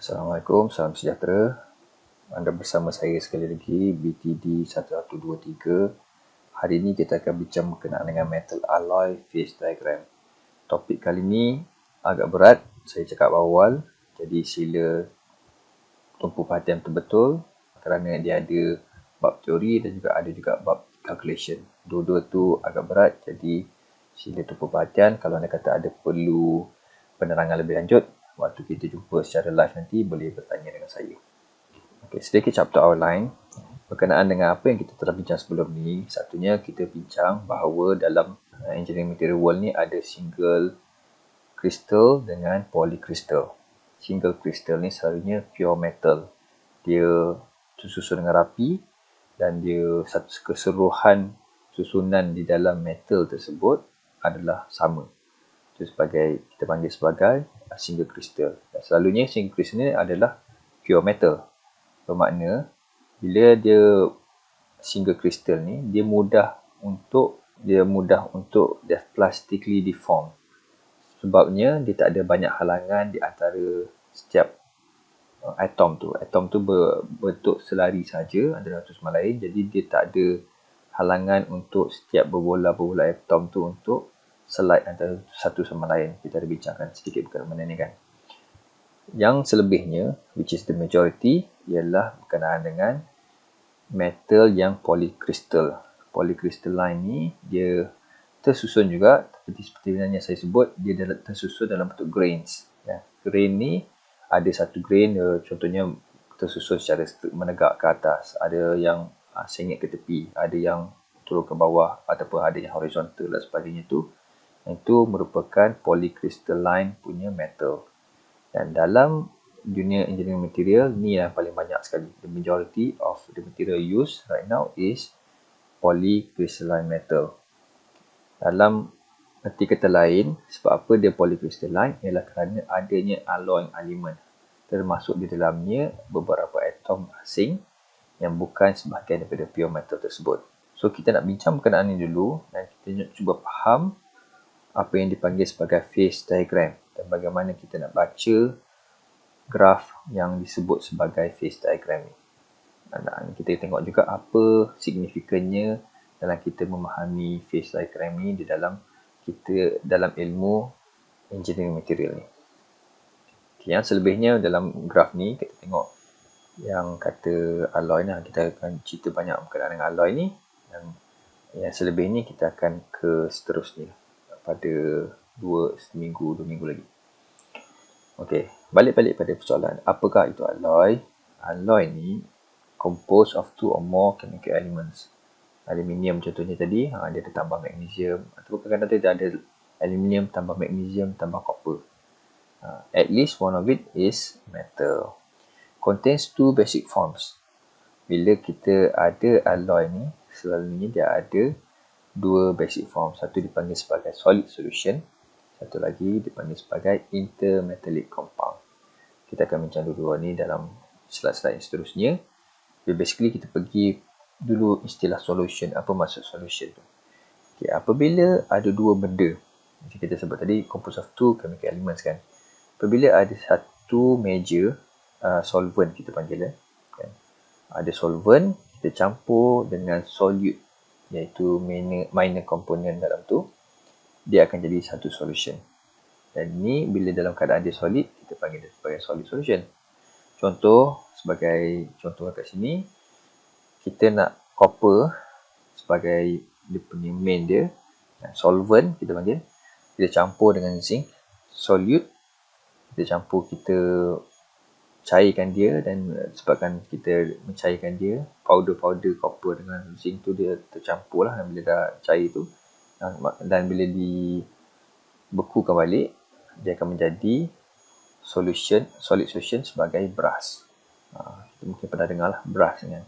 Assalamualaikum, salam sejahtera. Anda bersama saya sekali lagi, BTD 1123. Hari ini kita akan bincang berkenaan dengan metal alloy phase diagram. Topik kali ini agak berat, saya cakap awal. Jadi sila tumpu perhatian betul-betul kerana dia ada bab teori dan juga ada bab calculation. Dua-dua tu agak berat, jadi sila tumpu perhatian. Kalau anda kata ada perlu penerangan lebih lanjut, waktu kita jumpa secara live nanti boleh bertanya dengan saya. Okey, sedikit chapter outline berkenaan dengan apa yang kita telah bincang sebelum ni. Satunya kita bincang bahawa dalam engineering material world ni ada single crystal dengan polycrystal. Single crystal ni selalunya pure metal. Dia tersusun dengan rapi dan dia satu keseluruhan susunan di dalam metal tersebut adalah sama. Itu kita panggil sebagai single crystal. Dan selalunya single crystal ni adalah pure metal. Bermakna bila dia single crystal ni dia mudah untuk dia plastically deformed. Sebabnya dia tak ada banyak halangan di antara setiap atom tu. Atom tu berbentuk selari saja antara satu sama lain. Jadi dia tak ada halangan untuk setiap berbola-bola atom tu untuk slide antara satu sama lain. Kita ada bincangkan sedikit berkenaan benda ni kan. Yang selebihnya, which is the majority, ialah berkenaan dengan metal yang polycrystal. Polycrystalline ni dia tersusun juga seperti yang saya sebut, dia tersusun dalam bentuk grains. Ya. Grain ni ada satu grain contohnya tersusun secara menegak ke atas, ada yang sengit ke tepi, ada yang turun ke bawah ataupun ada yang horizontal dan sebagainya tu. Itu merupakan polycrystalline punya metal. Dan dalam dunia engineering material ni yang paling banyak sekali. The majority of the material used right now is polycrystalline metal. Dalam erti kata lain, sebab apa dia polycrystalline ialah kerana adanya alloying element. Termasuk di dalamnya beberapa atom asing yang bukan sebahagian daripada pure metal tersebut. So kita nak bincang berkenaan ini dulu dan kita cuba faham apa yang dipanggil sebagai phase diagram dan bagaimana kita nak baca graf yang disebut sebagai phase diagram ni. Dan kita tengok juga apa signifikannya dalam kita memahami phase diagram ni di dalam ilmu engineering material ni. Okay, yang selebihnya dalam graf ni kita tengok yang kata alloy ni, kita akan cerita banyak berkenaan dengan alloy ni, dan yang selebihnya kita akan ke seterusnya pada 2 minggu lagi. Okey, balik pada persoalan. Apakah itu alloy? Alloy ni composed of 2 or more chemical elements. Aluminium contohnya tadi, dia ada tambah magnesium. Ataupun kadang-kadang dia ada aluminium tambah magnesium tambah copper. At least one of it is metal. Contains 2 basic forms. Bila kita ada alloy ni, selalunya dia ada 2 basic form. Satu dipanggil sebagai solid solution, satu lagi dipanggil sebagai intermetallic compound. Kita akan bincang dua ni dalam slide-slide yang seterusnya. Basically kita pergi dulu istilah solution. Apa maksud solution tu? Okay, apabila ada dua benda, macam kita sebut tadi, composed of 2 chemical elements kan. Apabila ada satu major solvent kita panggil kan. Ada solvent, kita campur dengan solute, iaitu minor component dalam tu, dia akan jadi satu solution. Dan ni bila dalam keadaan dia solid, kita panggil dia sebagai solid solution. Sebagai contoh kat sini, kita nak copper sebagai dia punya main dia, solvent kita panggil, kita campur dengan zinc, solute, kita campur, kita cairkan dia, dan sebabkan kita mencairkan dia, powder copper dengan zinc tu dia tercampur lah, dan bila dah cair tu, dan bila dibekukan balik, dia akan menjadi solid solution sebagai brass. Kita mungkin pernah dengar lah brass kan.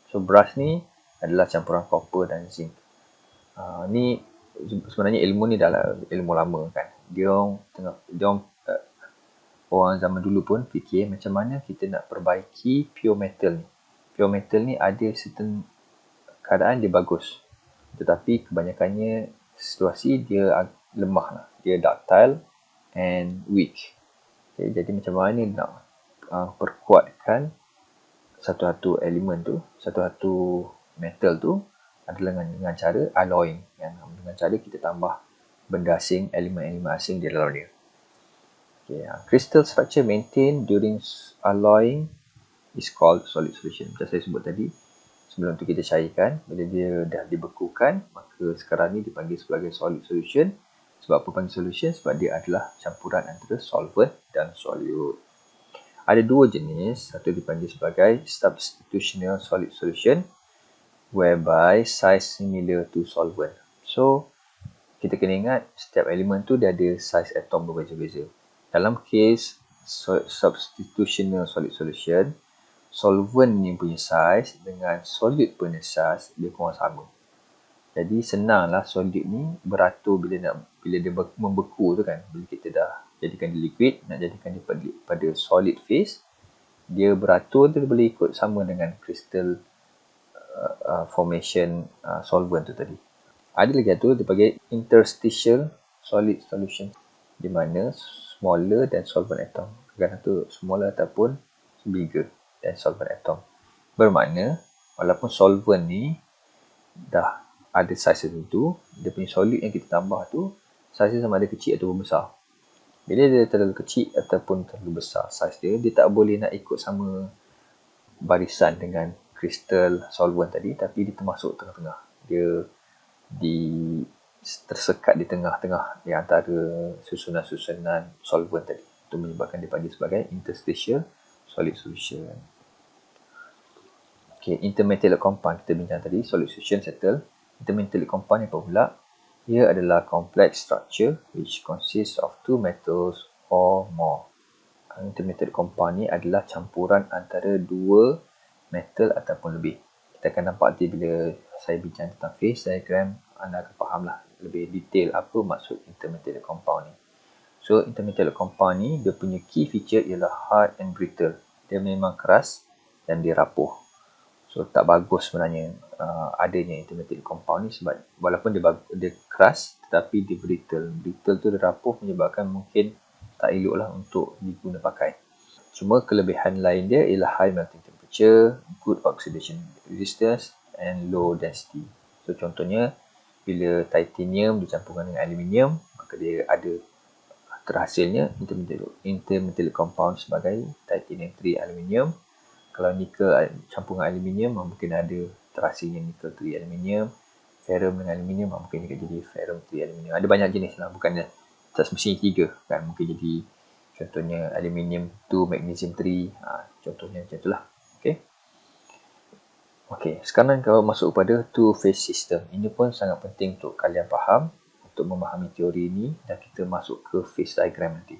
So brass ni adalah campuran copper dan zinc. Ni sebenarnya ilmu ni adalah ilmu lama kan. Orang zaman dulu pun fikir macam mana kita nak perbaiki pure metal ni. Pure metal ni ada certain keadaan dia bagus, tetapi kebanyakannya situasi dia lemah lah. Dia ductile and weak. Okay, jadi macam mana nak perkuatkan satu-satu elemen tu, satu-satu metal tu adalah dengan cara alloying, dengan cara kita tambah benda asing, elemen-elemen asing di dalam dia. Crystal structure maintained during alloying is called solid solution. Macam saya sebut tadi, sebelum tu kita cairkan, bila dia dah dibekukan, maka sekarang ni dipanggil sebagai solid solution. Sebab apa panggil solution? Sebab dia adalah campuran antara solvent dan solute. Ada dua jenis, satu dipanggil sebagai substitutional solid solution whereby size similar to solvent. So, kita kena ingat setiap elemen tu dia ada size atom berbeza-beza. Dalam case substitutional solid solution, solvent ni punya size dengan solute punya size dia kurang sama. Jadi senanglah solute ni beratur bila dia membeku tu kan. Bila kita dah jadikan dia liquid, nak jadikan dia pada solid phase, dia beratur tu boleh ikut sama dengan crystal formation solvent tu tadi. Ada lagi satu dipanggil interstitial solid solution, di mana smaller than solvent atom. Kadang tu smaller ataupun bigger than solvent atom. Bermakna walaupun solvent ni dah ada saiz tertentu, dia punya solid yang kita tambah tu saiz sama ada kecil ataupun besar. Bila dia terlalu kecil ataupun terlalu besar saiz dia tak boleh nak ikut sama barisan dengan crystal solvent tadi, tapi dia termasuk tengah-tengah. Dia tersekat di tengah-tengah di antara susunan-susunan solvent tadi. Itu menyebabkan dipanggil sebagai interstitial solid solution. Intermetallic compound kita bincang tadi, solid solution settle. Intermetallic compound apa pula? Ia adalah complex structure which consists of two metals or more. Intermetallic compound ni adalah campuran antara dua metal ataupun lebih. Kita akan nampak nanti bila saya bincang tentang phase diagram, anda akan fahamlah lebih detail apa maksud intermetallic compound ni. So, intermetallic compound ni, dia punya key feature ialah hard and brittle. Dia memang keras dan dia rapuh. So, tak bagus sebenarnya adanya intermetallic compound ni sebab walaupun dia keras tetapi dia brittle. Brittle tu dia rapuh menyebabkan mungkin tak elok lah untuk diguna pakai. Cuma kelebihan lain dia ialah high melting temperature, good oxidation resistance and low density. So, contohnya bila titanium dicampurkan dengan aluminium, maka dia ada terhasilnya intermetallic compound sebagai titanium 3 aluminium. Kalau nikel campur dengan aluminium, mungkin ada terhasilnya nikel 3 aluminium. Ferrum dengan aluminium, mungkin dia jadi ferrum 3 aluminium. Ada banyak jenis lah, bukannya tak semestinya 3 kan. Mungkin jadi contohnya aluminium 2 magnesium 3, contohnya macam itulah. Okey, sekarang kalau masuk kepada two phase system. Ini pun sangat penting untuk kalian faham untuk memahami teori ini dan kita masuk ke phase diagram nanti.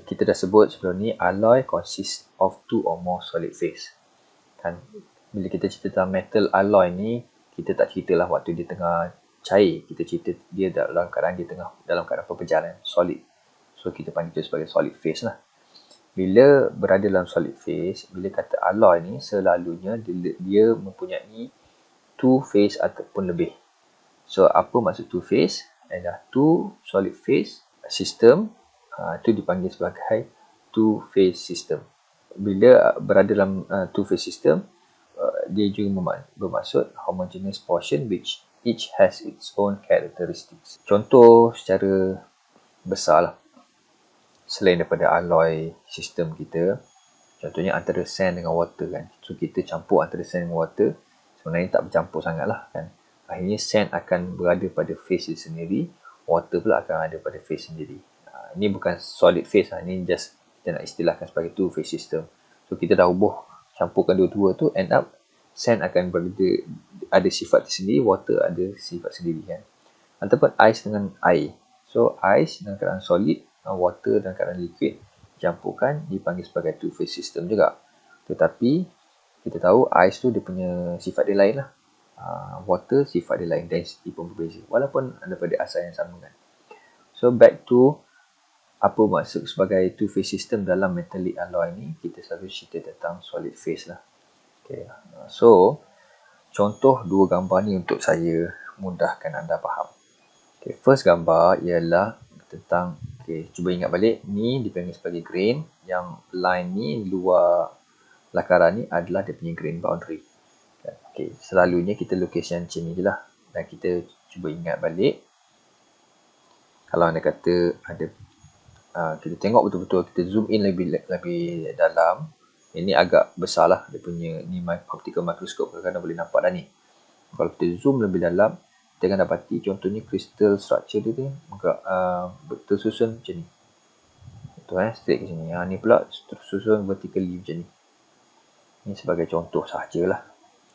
Kita dah sebut sebelum ni, alloy consists of two or more solid phase. Kan, bila kita cerita tentang metal alloy ni, kita tak ceritalah waktu dia tengah cair. Kita cerita dia dalam keadaan perpecahan solid. So, kita panggil itu sebagai solid phase lah. Bila berada dalam solid phase, bila kata alloy ni, selalunya dia mempunyai two phase ataupun lebih. So, apa maksud two phase? Adalah two solid phase system. Itu dipanggil sebagai two phase system. Bila berada dalam two phase system, dia juga bermaksud homogeneous portion which each has its own characteristics. Contoh secara besar lah, selain daripada alloy sistem kita, contohnya antara sand dengan water kan. So, kita campur antara sand dengan water, sebenarnya tak bercampur sangat lah kan. Akhirnya sand akan berada pada phase dia sendiri, water pula akan ada pada phase sendiri. Ini bukan solid phase lah, ini just kita nak istilahkan sebagai two phase system. So, kita dah campurkan dua-dua tu, end up sand akan ada sifat tersendiri, water ada sifat sendiri kan. Ataupun ais dengan air. So, ais dalam keadaan solid, water dalam keadaan liquid campurkan dipanggil sebagai two phase system juga. Tetapi kita tahu ais tu dia punya sifat dia lain lah. Water sifat dia lain, density pun berbeza walaupun daripada asal yang sama kan. So, back to apa maksud sebagai two phase system dalam metallic alloy ni, kita selalu cerita tentang solid phase lah. So, contoh dua gambar ni untuk saya mudahkan anda faham. First gambar ialah tentang, cuba ingat balik, ni dipanggil sebagai grain, yang line ni luar lakaran ni adalah dia punya grain boundary. Okay, selalunya kita location macam ni je lah. Dan kita cuba ingat balik. Kalau anda kata ada kita tengok betul-betul, kita zoom in lebih dalam. Ini agak besar lah dia punya ni optical microscope, kadang-kadang boleh nampak dah ni. Kalau kita zoom lebih dalam, kita akan dapati contohnya crystal structure dia ni tersusun macam ni. Betul straight ke sini. Ni pula tersusun vertically macam ni. Ini sebagai contoh sahajalah.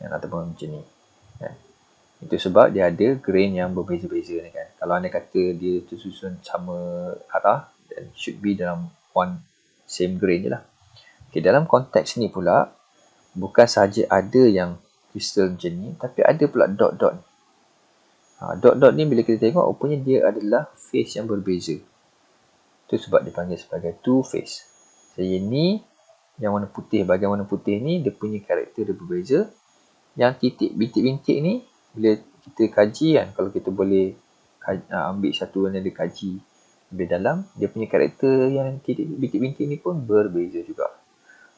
Ataupun macam ni. Itu sebab dia ada grain yang berbeza-beza ni kan. Kalau anda kata dia tersusun sama arah, then should be dalam one same grain je lah. Okay, dalam konteks ni pula, bukan sahaja ada yang kristal macam ni, tapi ada pula dot-dot. Dot-dot ni bila kita tengok, rupanya dia adalah phase yang berbeza. Itu sebab dipanggil sebagai two phase. Jadi ni, yang warna putih, bahagian warna putih ni, dia punya karakter dia berbeza. Yang titik bintik-bintik ni, bila kita kaji kan, kalau kita boleh ambil satu yang dia kaji lebih dalam, dia punya karakter yang titik bintik-bintik ni pun berbeza juga.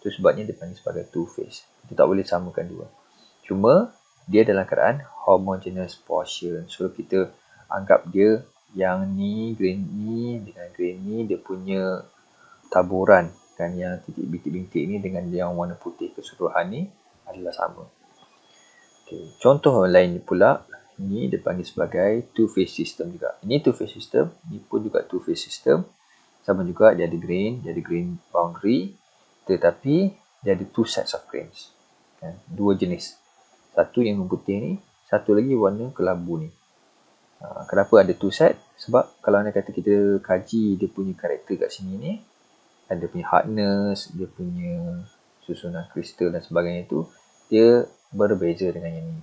Itu sebabnya dipanggil sebagai two phase. Kita tak boleh samakan dua. Cuma dia dalam keadaan homogeneous portion. So kita anggap dia yang ni, grain ni dengan grain ni, dia punya taburan kan, yang titik bintik-bintik ni dengan yang warna putih keseluruhan ni adalah sama. Okay. Contoh lain pula, ini dipanggil sebagai two phase system juga. Ini two phase system, ini pun juga two phase system. Sama juga dia ada grain boundary, tetapi dia ada two sets of grains. Kan? Dua jenis. Satu yang putih ni, satu lagi warna kelabu ni. Kenapa ada two set? Sebab kalau anda kata kita kaji dia punya karakter kat sini ni, dia punya hardness, dia punya susunan kristal dan sebagainya itu, dia berbeza dengan yang ni.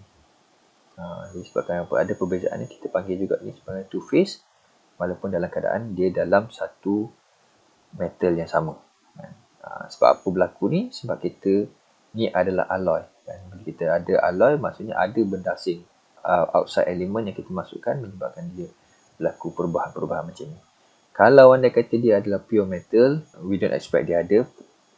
Jadi sebabkan apa? Ada perbezaan ni, kita panggil juga ni sebagai two phase, walaupun dalam keadaan dia dalam satu metal yang sama. Sebab apa berlaku ni? Sebab kita ni adalah alloy. Bila kita ada alloy, maksudnya ada benda asing outside element yang kita masukkan menyebabkan dia berlaku perubahan-perubahan macam ni. Kalau anda kata dia adalah pure metal, we don't expect dia ada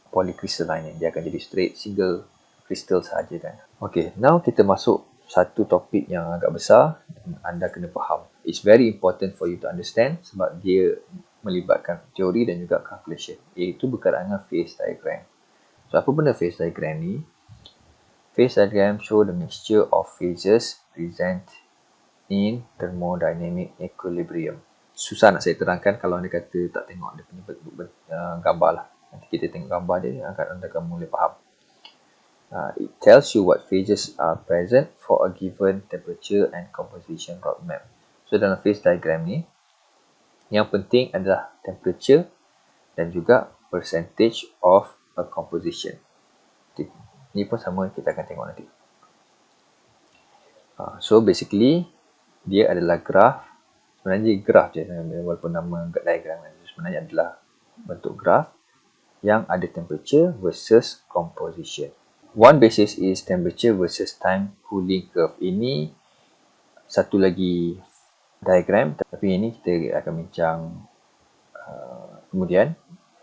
polycrystalline. Dia akan jadi straight single crystal sahaja kan. Okay, now kita masuk satu topik yang agak besar dan anda kena faham. It's very important for you to understand sebab dia melibatkan teori dan juga calculation, iaitu berkaitan dengan phase diagram. So, apa benda phase diagram ni? Phase diagram show the mixture of phases present in thermodynamic equilibrium. Susah nak saya terangkan kalau anda kata tak tengok dia punya gambar lah. Nanti kita tengok gambar dia, anda akan mula faham. It tells you what phases are present for a given temperature and composition roadmap. So, dalam phase diagram ni, yang penting adalah temperature dan juga percentage of a composition. Ini pun sama, kita akan tengok nanti. So basically, dia adalah graf. Sebenarnya graf je, walaupun nama diagram sebenarnya adalah bentuk graf yang ada temperature versus composition. One basis is temperature versus time cooling curve. Ini satu lagi diagram, tapi ini kita akan bincang kemudian.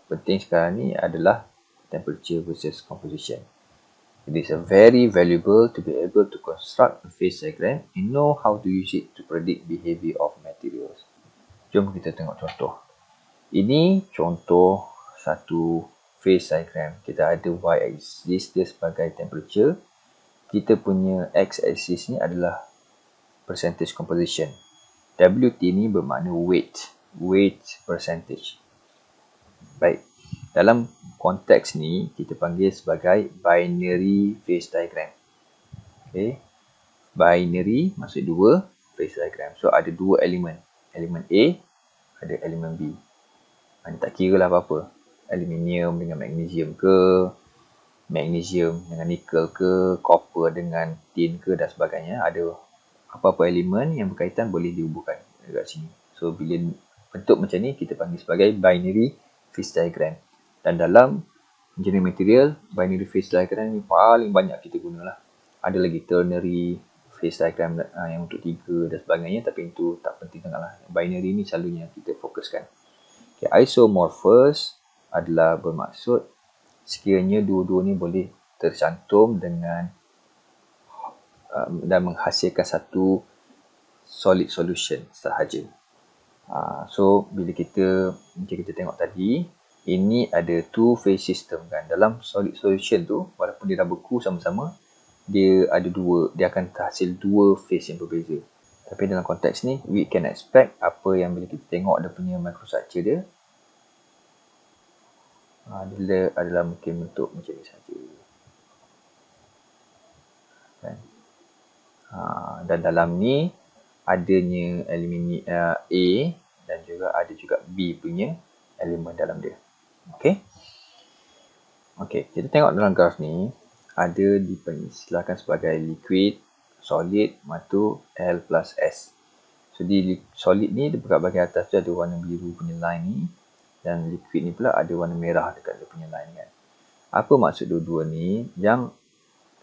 Penting sekarang ni adalah temperature versus composition. It is very valuable to be able to construct a phase diagram and know how to use it to predict behavior of materials. Jom kita tengok contoh. Ini contoh satu phase diagram. Kita ada y-axis dia sebagai temperature. Kita punya x-axis ni adalah percentage composition. Wt ni bermakna weight percentage. Baik, dalam konteks ni kita panggil sebagai binary phase diagram. Okay, binary maksud dua, phase diagram. So ada dua elemen, elemen A, ada elemen B. Ini tak kira lah apa-apa, aluminium dengan magnesium ke, magnesium dengan nikel ke, copper dengan tin ke dan sebagainya. Ada apa-apa elemen yang berkaitan boleh dihubungkan dekat sini. So bila bentuk macam ni kita panggil sebagai binary phase diagram. Dan dalam engineering material, binary phase diagram ni paling banyak kita gunalah. Ada lagi ternary phase diagram yang untuk 3 dan sebagainya, tapi itu tak penting sangatlah. Binary ni selalunya kita fokuskan. Okay, isomorphous adalah bermaksud sekiranya dua-dua ni boleh tercantum dengan dan menghasilkan satu solid solution sahaja. So bila macam kita tengok tadi, ini ada two phase system kan. Dalam solid solution tu, walaupun dia dah beku sama-sama, dia akan terhasil dua phase yang berbeza. Tapi dalam konteks ni, we can expect apa yang bila kita tengok dia punya microstructure dia, dia adalah mungkin bentuk macam ni saja. Kan? Dan dalam ni adanya elemen A dan juga ada juga B punya elemen dalam dia. Okey. Okey, kita tengok dalam graf ni ada dipersilakan sebagai liquid, solid, matu L plus S. So di solid ni dekat bahagian atas tu ada warna biru punya line ni, dan liquid ni pula ada warna merah dekat dia punya line kan. Apa maksud dua-dua ni? Yang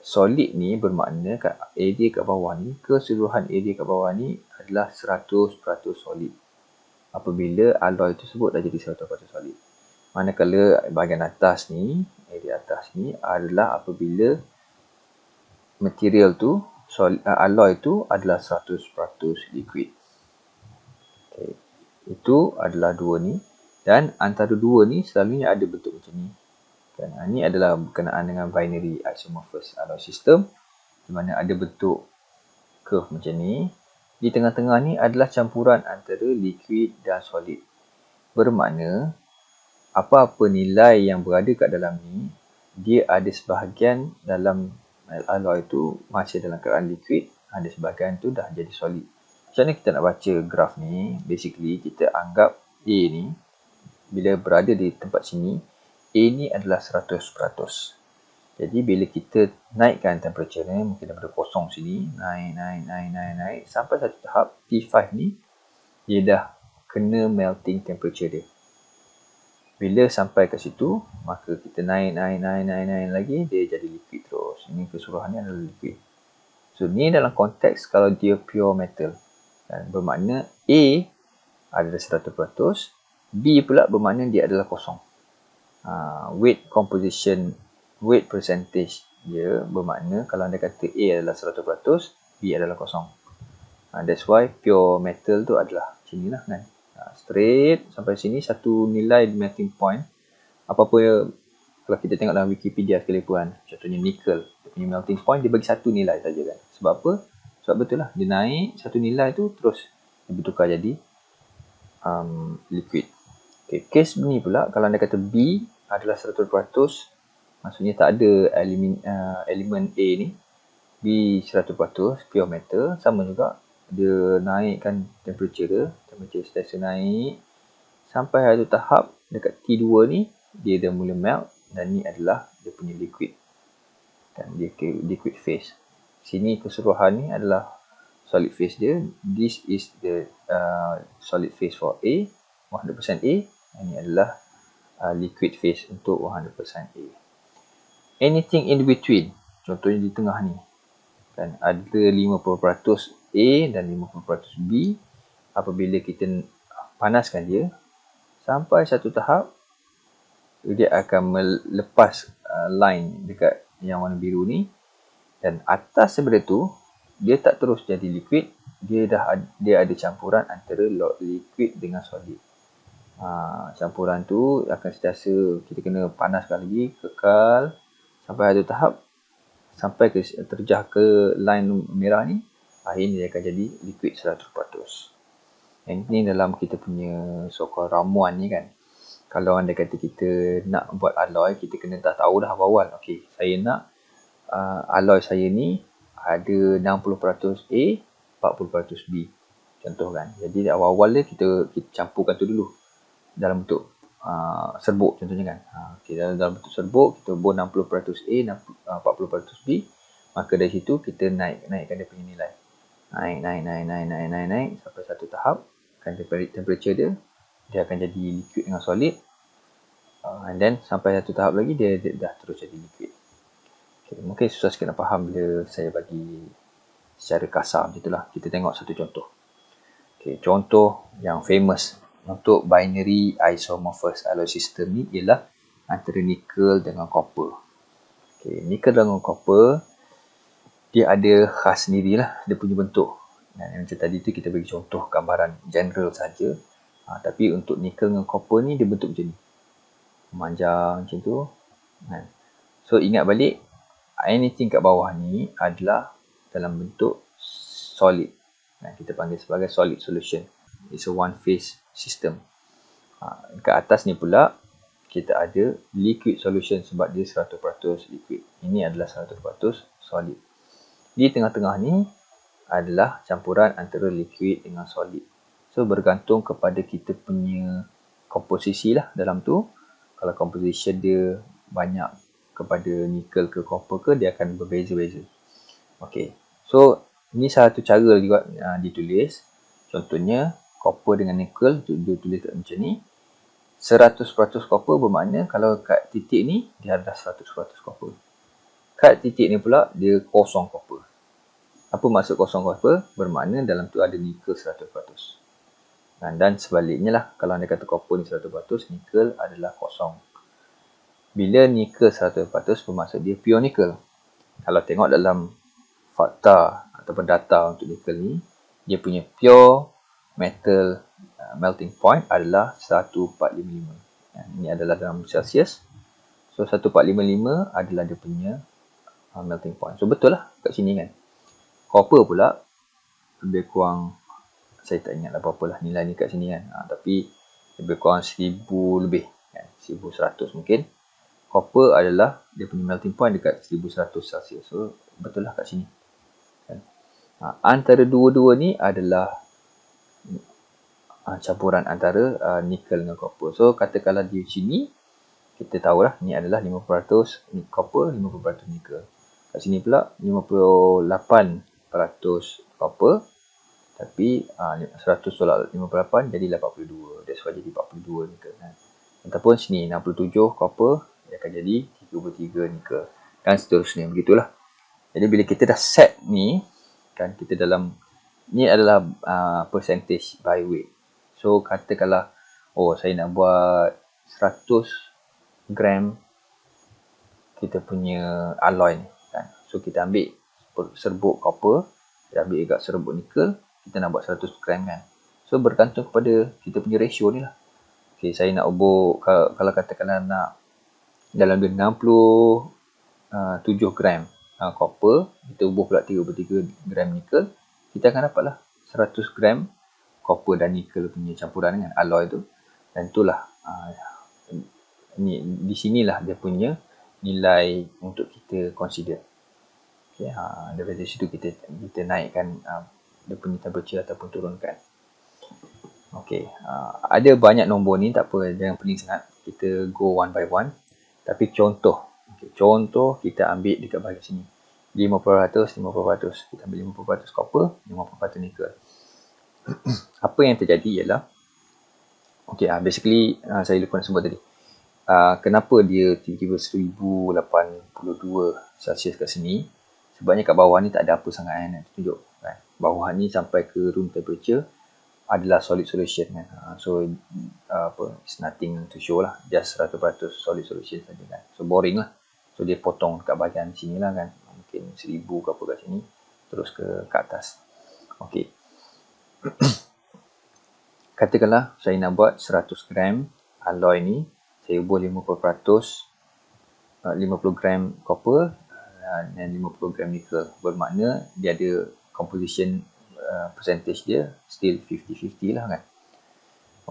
solid ni bermakna area kat bawah ni, keseluruhan area kat bawah ni adalah 100% solid. Apabila alloy tersebut dah jadi 100% solid. Manakala bahagian atas ni, area atas ni adalah apabila material tu, alloy tu adalah 100% liquid. Okay. Itu adalah dua ni. Dan antara dua ni selalunya ada bentuk macam ni. Kan? Ini adalah berkenaan dengan binary isomorphous alloy system, di mana ada bentuk curve macam ni. Di tengah-tengah ni adalah campuran antara liquid dan solid. Bermakna apa-apa nilai yang berada kat dalam ni, dia ada sebahagian dalam alloy tu masih dalam keadaan liquid, ada sebahagian tu dah jadi solid. Macam mana kita nak baca graf ni? Basically kita anggap A ni bila berada di tempat sini, A ni adalah 100%. Jadi bila kita naikkan temperature ni, mungkin daripada kosong sini, naik sampai satu tahap T5 ni, dia dah kena melting temperature dia. Bila sampai ke situ, maka kita naik lagi, dia jadi liquid terus. Ini keseluruhannya adalah liquid. So ni dalam konteks kalau dia pure metal. Dan bermakna A adalah 100%, B pula bermakna dia adalah kosong. Weight percentage dia bermakna kalau anda kata A adalah 100%, B adalah kosong. That's why pure metal tu adalah macam ni lah kan. Straight sampai sini satu nilai melting point. Apa-apa kalau kita tengok dalam Wikipedia sekalipun, contohnya nickel, dia punya melting point dia bagi satu nilai saja kan. Sebab apa? Sebab betul lah, dia naik satu nilai tu terus dia bertukar jadi liquid. Okay, case ni pula kalau anda kata B adalah 100%, maksudnya tak ada elemen A ni, B 100% pure metal, sama juga dia naikkan temperature dia, temperature sentiasa naik sampai satu tahap dekat T2 ni dia dah mula melt, dan ni adalah dia punya liquid. Dan dia liquid phase. Sini keseluruhan ni adalah solid phase dia. This is the solid phase for A, 100% A. Ini adalah liquid phase untuk 100% A. Anything in between, contohnya di tengah ni, kan ada 50% A dan 50% B. Apabila kita panaskan dia sampai satu tahap, dia akan melepas line dekat yang warna biru ni, dan atas daripada tu dia tak terus jadi liquid, dia ada campuran antara liquid dengan solid. Campuran tu akan sentiasa kita kena panaskan lagi, kekal sampai satu tahap, sampai terjah ke line merah ni, akhirnya dia akan jadi liquid 100%. Ini dalam kita punya so-called ramuan ni kan. Kalau anda kata kita nak buat alloy, kita kena dah tahu dah awal. Okey, saya nak alloy saya ni ada 60% A, 40% B. Contoh kan. Jadi awal-awal dia kita campurkan tu dulu dalam bentuk serbuk contohnya kan. Okay, dalam bentuk serbuk kita bor 60% A, 40% B. Maka dari situ kita naikkan dia punya nilai. Naik sampai satu tahap, kan temperature dia akan jadi liquid dengan solid. And then sampai satu tahap lagi dia dah terus jadi liquid. Okay, mungkin susah sikit nak faham bila saya bagi secara kasar macam itulah. Kita tengok satu contoh. Okay, contoh yang famous untuk binary isomorphous alloy system ni ialah antara nikel dengan copper. Okay, nikel dengan copper dia ada khas sendirilah dia punya bentuk. Dan macam tadi tu kita bagi contoh gambaran general saja. Tapi untuk nikel dengan copper ni dia bentuk macam ni. Memanjang macam tu. So ingat balik, anything kat bawah ni adalah dalam bentuk solid. Kita panggil sebagai solid solution. It's a one phase system. Kat atas ni pula kita ada liquid solution sebab dia 100% liquid. Ini adalah 100% solid. Di tengah-tengah ni adalah campuran antara liquid dengan solid. So bergantung kepada kita punya komposisi lah dalam tu. Kalau composition dia banyak kepada nikel ke copper ke, dia akan berbeza-beza. Okay. So ini satu cara juga ditulis. Contohnya copper dengan nikel dia tulis macam ni. 100% copper bermakna kalau kat titik ni dia adalah 100% copper. Kat titik ni pula dia kosong copper. Apa maksud kosong copper? Bermakna dalam tu ada nikel 100%. Dan sebaliknya lah, kalau anda kata copper ni 100%, nikel adalah kosong. Bila nikel 100% bermaksud dia pure nikel. Kalau tengok dalam fakta ataupun data untuk nikel ni, dia punya pure metal melting point adalah 1455. Ini adalah dalam Celsius. So 1455 adalah dia punya melting point. So betul lah kat sini kan. Copper pula lebih kurang, saya tak ingat apa-apa lah nilai ni kat sini kan. Tapi lebih kurang 1000 lebih kan. 1100 mungkin. Copper adalah dia punya melting point dekat 1100 Celsius. So betul lah kat sini kan. Antara dua-dua ni adalah campuran antara nikel dengan copper. So katakanlah di sini kita tahulah ni adalah 50% copper, 50% nikel. Kat sini pula 58% copper, tapi 100 tolak 58 jadi 82. That's why jadi 42 nikel kan. Ataupun sini 67 copper, dia akan jadi 33 nikel. Dan seterusnya begitulah. Jadi bila kita dah set ni kan, kita dalam ni adalah percentage by weight. So katakanlah saya nak buat 100 gram kita punya alloy ni kan. So kita ambil serbuk copper, kita ambil juga serbuk nikel, kita nak buat 100 gram kan. So bergantung kepada kita punya ratio ni lah. Okay, saya nak ubur, kalau katakanlah nak dalam 67 gram copper, kita ubur pula 33 gram nikel, kita akan dapatlah 100 gram copper dan nikel punya campuran dengan alloy tu. Dan itulah di sinilah dia punya nilai untuk kita consider. Okay, daripada situ kita naikkan dia punya temperature ataupun turunkan. Okay, ada banyak nombor ni, tak apa, jangan pening sangat. Kita go one by one. Tapi contoh kita ambil dekat bahagian sini. 50%. Kita ambil 50% copper, 50% nikel. Apa yang terjadi ialah, basically saya lupa nak sebut tadi. Kenapa dia tiba-tiba 1082 Celsius kat sini? Sebabnya kat bawah ni tak ada apa sangat nak tunjuk kan. Bawah ni sampai ke room temperature adalah solid solution kan. So it's nothing to show lah, just 100% solid solution saja kan. So boring lah. So dia potong kat bahagian sini lah kan. Mungkin 1000 ke apa kat sini, terus ke atas. Okay. Katakanlah saya nak buat 100 gram alloy ni, saya ubur 50%, 50 gram copper dan 50 gram nikel. Bermakna dia ada composition percentage dia still 50-50 lah kan.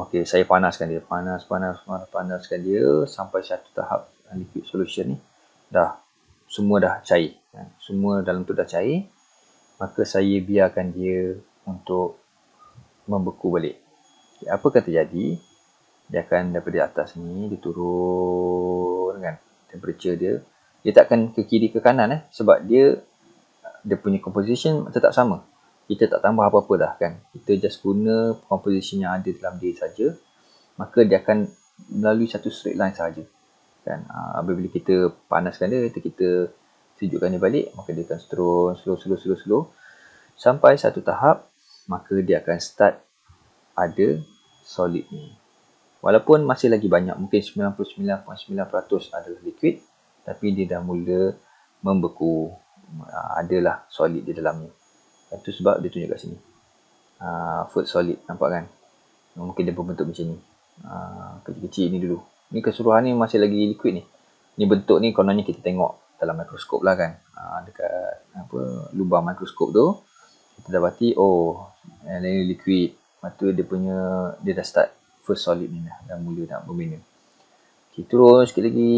Okay, saya panaskan dia, panaskan dia sampai satu tahap liquid solution ni semua dah cair kan? Semua dalam tu dah cair. Maka saya biarkan dia untuk membeku balik. Okay, apa akan terjadi? Dia akan daripada atas ni dia turun kan, temperature dia tak akan ke kiri ke kanan sebab dia punya composition tetap sama. Kita tak tambah apa-apa dah kan. Kita just guna composition yang ada dalam dia saja. Maka dia akan melalui satu straight line saja kan. Apabila kita panaskan dia, kita sejukkan dia balik, maka dia akan turun slow sampai satu tahap, maka dia akan start ada solid ni. Walaupun masih lagi banyak, mungkin 99.9% adalah liquid, tapi dia dah mula membeku. Adalah solid di dalamnya. Itu sebab dia tunjuk kat sini. Food solid, nampak kan? Mungkin dia berbentuk macam ni. Kecil-kecil ni dulu. Ni keseluruhan ni masih lagi liquid ni. Ni bentuk ni kononnya kita tengok dalam mikroskop lah kan. Dekat lubang mikroskop tu, kita dapati, ini liquid. Lepas tu dia dah start first solid ni dah mula nak berbina. Okay, terus sikit lagi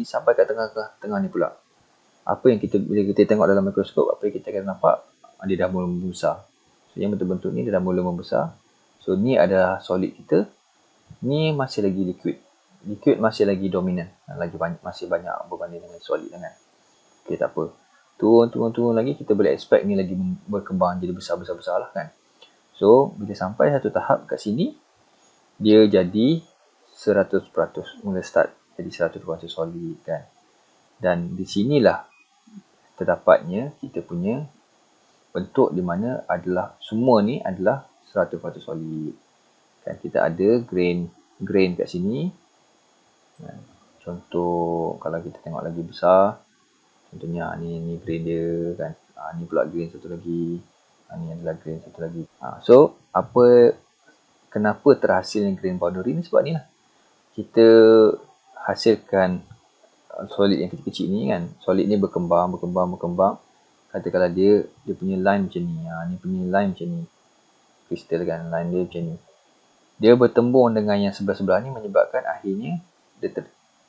sampai kat tengah ni pula. Apa yang bila kita tengok dalam mikroskop, apa yang kita akan nampak, dia dah mula membesar. So yang bentuk-bentuk ni dia dah mula membesar. So ni adalah solid kita. Ni masih lagi liquid. Liquid masih lagi dominan. Masih banyak berbanding dengan solid kan. Okay, tak apa. Turun lagi, kita boleh expect ni lagi berkembang jadi besar-besar lah kan. So bila sampai satu tahap kat sini, dia jadi 100%. Mula start jadi 100% solid kan. Dan di sinilah terdapatnya kita punya bentuk di mana adalah semua ni adalah 100% solid. Kan kita ada grain kat sini. Contoh kalau kita tengok lagi besar, contohnya ni grain dia kan. Ni pula grain satu lagi. Ni adalah grain satu lagi. So kenapa terhasilnya grain boundary ni? Sebab ni lah. Kita hasilkan solid yang kecil-kecil ni kan. Solid ni berkembang. Katakanlah dia punya line macam ni. Ni punya line macam ni. Kristal kan, line dia macam ni. Dia bertembung dengan yang sebelah-sebelah ni menyebabkan akhirnya dia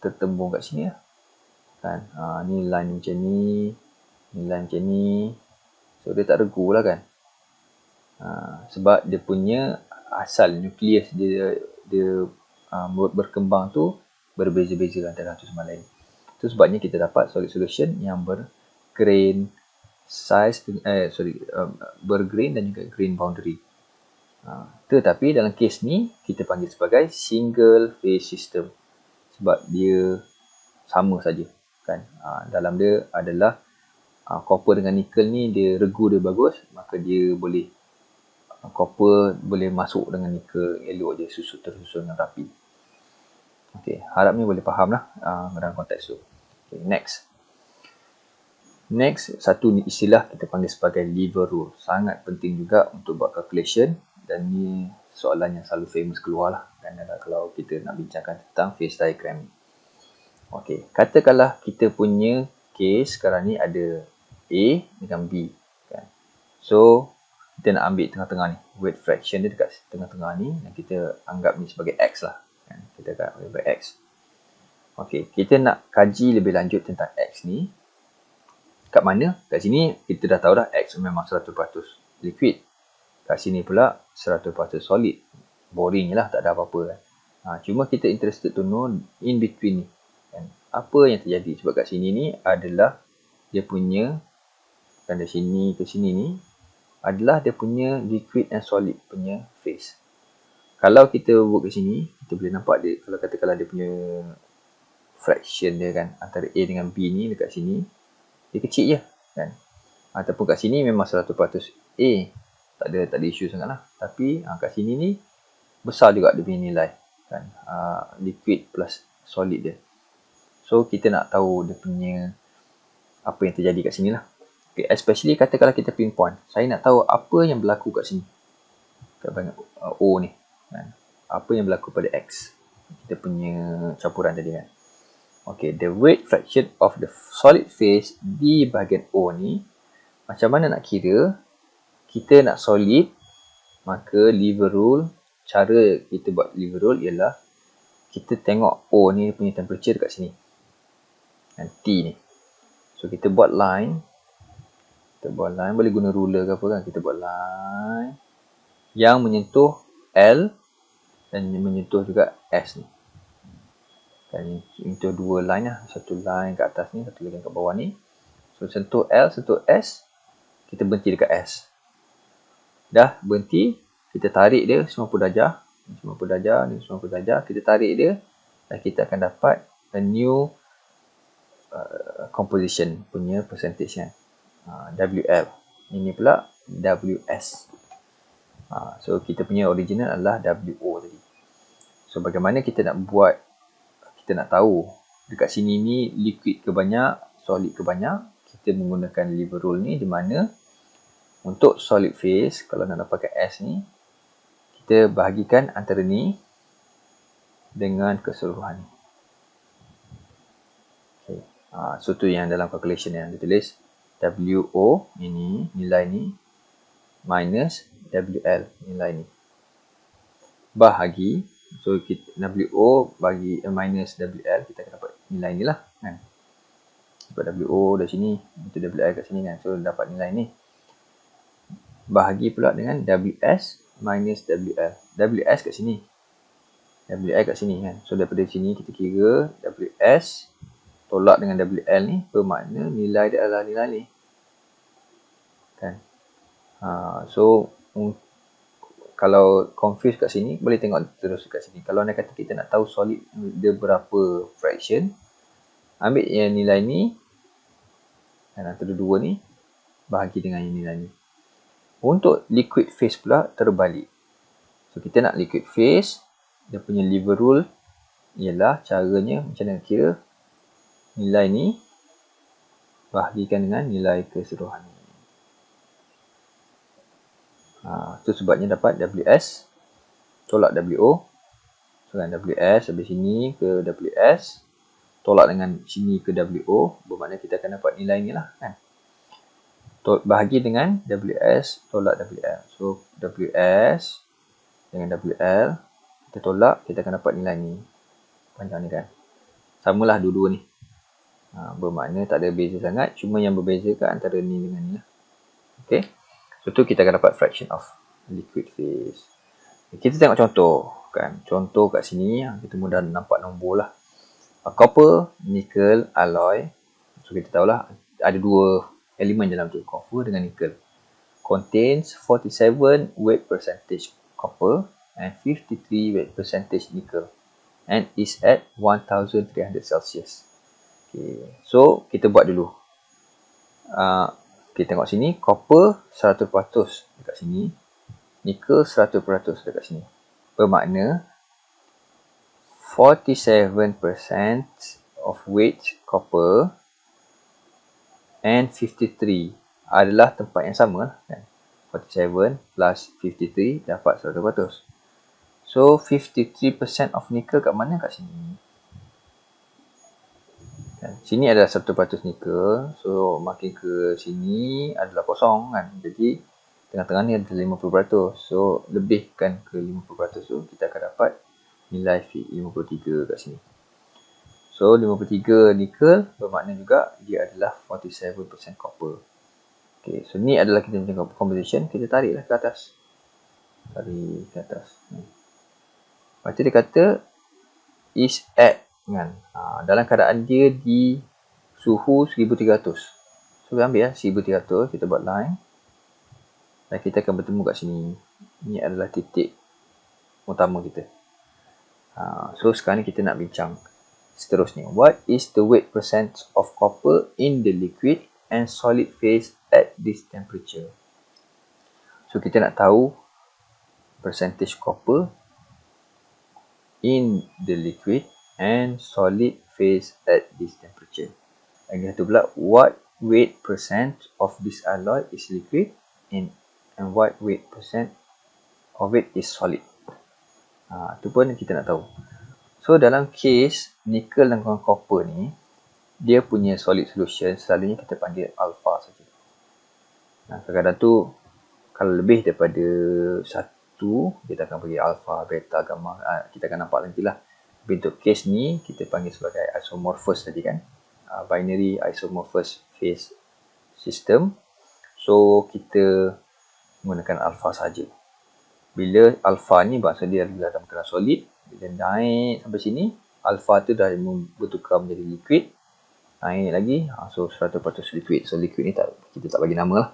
tertembung kat sini lah. Kan? Ni line macam ni. Ni line macam ni. So dia tak regu lah kan. Sebab dia punya asal nukleus dia berkembang tu berbeza-beza antara satu sama lain. Itu sebabnya kita dapat solid solution yang bergrain size, bergrain dan juga grain boundary. Tetapi dalam kes ni kita panggil sebagai single phase system sebab dia sama saja kan. Dalam dia adalah copper dengan nickel ni dia regu dia bagus, maka dia boleh copper boleh masuk dengan nickel elok je, tersusun dengan rapi. Okey, harapnya boleh faham lah dalam konteks tu. Okay, next, satu istilah kita panggil sebagai lever rule. Sangat penting juga untuk buat calculation dan ni soalan yang selalu famous keluar lah kan, kalau kita nak bincangkan tentang phase diagram ni. Okey, katakanlah kita punya case sekarang ni ada A dengan B kan. So kita nak ambil tengah-tengah ni, weight fraction dia dekat tengah-tengah ni dan kita anggap ni sebagai X lah kan. Kita akan ambil X. Okey, kita nak kaji lebih lanjut tentang X ni. Kat mana? Kat sini kita dah tahu dah X memang 100% liquid. Kat sini pula 100% solid. Boring je lah, tak ada apa-apa kan. Cuma kita interested to know in between ni kan. Apa yang terjadi? Sebab kat sini ni adalah dia punya, kan dari sini ke sini ni adalah dia punya liquid and solid punya phase. Kalau kita work ke sini, kita boleh nampak dia, kalau katakanlah dia punya fraction dia kan, antara A dengan B ni dekat sini, dia kecil je kan. Ataupun kat sini memang 100% A, tak ada isu sangat lah. Tapi kat sini ni besar juga dia punya nilai kan, liquid plus solid dia. So kita nak tahu dia punya apa yang terjadi kat sini lah. Okay, especially katakanlah kita pinpoint, saya nak tahu apa yang berlaku kat sini, kat bahagian O ni kan? Apa yang berlaku pada X, kita punya campuran tadi kan. Okay, the weight fraction of the solid phase di bahagian O ni, macam mana nak kira? Kita nak solid, maka lever rule, cara kita buat lever rule ialah kita tengok O ni punya temperature dekat sini dan T ni. So kita buat line, boleh guna ruler ke apa kan. Kita buat line yang menyentuh L dan menyentuh juga S ni. Dan menyentuh dua line lah, satu line kat atas ni, satu lagi kat bawah ni. So sentuh L, sentuh S, kita berhenti dekat S. Dah berhenti, kita tarik dia 90 darjah, 90 darjah, kita tarik dia dan kita akan dapat a new composition punya percentage kan. WL. Ini pula WS. So kita punya original adalah WO tadi. So bagaimana kita nak buat, kita nak tahu dekat sini ni liquid ke banyak, solid ke banyak. Kita menggunakan lever rule ni, di mana untuk solid phase, kalau nak dapatkan S ni, kita bahagikan antara ni dengan keseluruhan ni. Okay. So tu yang dalam calculation yang ditulis WO ini, nilai ni, minus WL, nilai ni. Bahagi, so kita, WO bagi minus WL, kita akan dapat nilai ni lah kan. Dapat WO dari sini, itu WL kat sini kan. So dapat nilai ni. Bahagi pula dengan WS minus WL. WS kat sini, WL kat sini kan. So daripada sini kita kira WS tolak dengan WL ni, bermakna nilai dia adalah nilai ni kan. So kalau confuse kat sini, boleh tengok terus kat sini. Kalau anda kata kita nak tahu solid dia berapa fraction, ambil yang nilai ni dan antara dua ni, bahagi dengan yang nilai ni. Untuk liquid phase pula terbalik. So kita nak liquid phase, dia punya lever rule ialah caranya macam mana kira nilai ni bahagikan dengan nilai keseluruhan ni. Itu sebabnya dapat WS tolak WO. So kan WS habis sini ke WS tolak dengan sini ke WO, bermakna kita akan dapat nilai ni lah kan. Bahagi dengan WS tolak WL. So WS dengan WL kita tolak, kita akan dapat nilai ni, panjang ni kan. Samalah dua-dua ni. Bermakna tak ada beza sangat, cuma yang berbeza kan antara ni dengan ni lah. Okay. So tu kita akan dapat fraction of liquid phase. Kita tengok contoh kan. Contoh kat sini kita mudah nampak nombor lah. Copper, nickel, alloy. So kita tahulah ada dua elemen dalam tu, copper dengan nickel. Contains 47 weight percentage copper and 53 weight percentage nickel and is at 1300 Celsius. Okay. So kita buat dulu. Kita tengok sini, copper 100% dekat sini, nickel 100% dekat sini. Bermakna 47% of weight copper and 53 adalah tempat yang sama lah kan. 47 plus 53 dapat 100%. So 53% of nickel kat mana? Kat sini. Sini adalah 100% nickel. So makin ke sini adalah kosong kan. Jadi tengah-tengah ni adalah 50%. So lebihkan ke 50%. So kita akan dapat nilai 53 kat sini. So 53 nickel bermakna juga dia adalah 47% copper. Okay, so ni adalah kita punya composition. Kita tariklah ke atas. Tarik ke atas. Lepas tu dia kata is at kan. Dalam keadaan dia di suhu 1300. So kita ambil 1300, kita buat line. Dan kita akan bertemu kat sini. Ini adalah titik utama kita. So sekarang ni kita nak bincang seterusnya. What is the weight percent of copper in the liquid and solid phase at this temperature? So kita nak tahu percentage copper in the liquid and solid phase at this temperature. Lagi satu pula, what weight percent of this alloy is liquid and what weight percent of it is solid. Itu pun kita nak tahu. So dalam case nickel dan copper ni, dia punya solid solution selalunya kita panggil alpha saja. Kadang-kadang tu kalau lebih daripada satu, kita akan panggil alpha, beta, gamma. Kita akan nampak nantilah. Tapi untuk case ni kita panggil sebagai isomorphous tadi kan. Binary isomorphous phase system. So kita menggunakan alpha saja. Bila alpha ni maksud dia adalah dalam keadaan solid, bila naik sampai sini, alpha tu dah bertukar menjadi liquid. Naik lagi, so 100% liquid. So liquid ni kita tak bagi nama lah.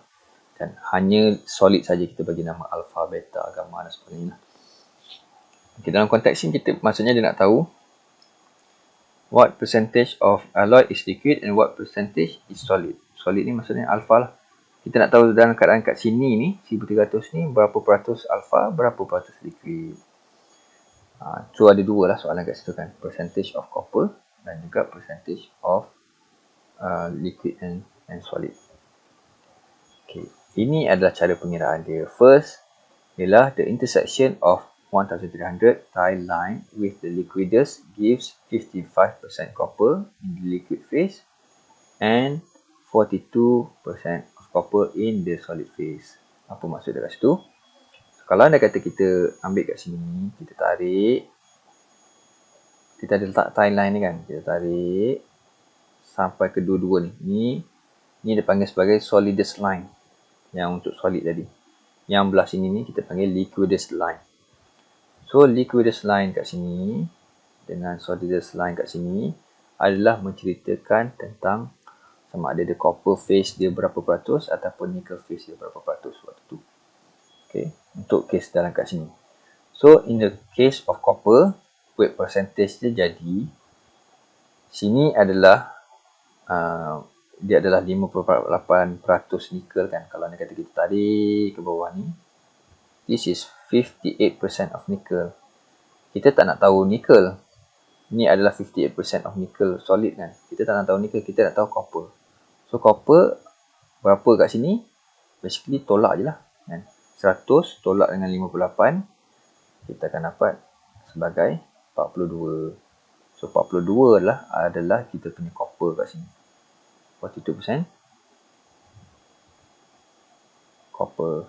Kan? Hanya solid saja kita bagi nama alpha, beta, gamma dan sebagainya. Okay, dalam konteks ini kita maksudnya dia nak tahu what percentage of alloy is liquid and what percentage is solid. Solid ni maksudnya alpha lah. kita nak tahu dalam keadaan kat sini ni, 1300 ni, berapa peratus alpha, berapa peratus liquid. So ada dua lah soalan kat situ kan. Percentage of copper dan juga percentage of liquid and solid. Okay. Ini adalah cara pengiraan dia. First, ialah the intersection of 1300 tie line with the liquidus gives 55% copper in the liquid phase and 42% of copper in the solid phase. Apa maksud dekat situ? Kalau anda kata kita ambil kat sini, kita tarik, kita ada letak tie line ni kan, kita tarik sampai ke dua-dua ni. Ni dia panggil sebagai solidus line. Yang untuk solid tadi. Yang belah sini ni kita panggil liquidus line. So liquidus line kat sini dengan solidus line kat sini adalah menceritakan tentang sama ada the copper phase dia berapa peratus ataupun nickel phase dia berapa peratus waktu tu. Okay. Untuk case dalam kat sini. So in the case of copper, weight percentage dia jadi sini adalah dia adalah 58% nickel kan. Kalau anda kata kita tarik ke bawah ni, this is 58% of nickel. Kita tak nak tahu nickel. Ni adalah 58% of nickel solid kan. Kita tak nak tahu nickel, kita nak tahu copper. So copper berapa kat sini? Basically tolak je lah kan. 100 tolak dengan 58, kita akan dapat sebagai 42. So 42 adalah kita punya copper kat sini. 42% copper.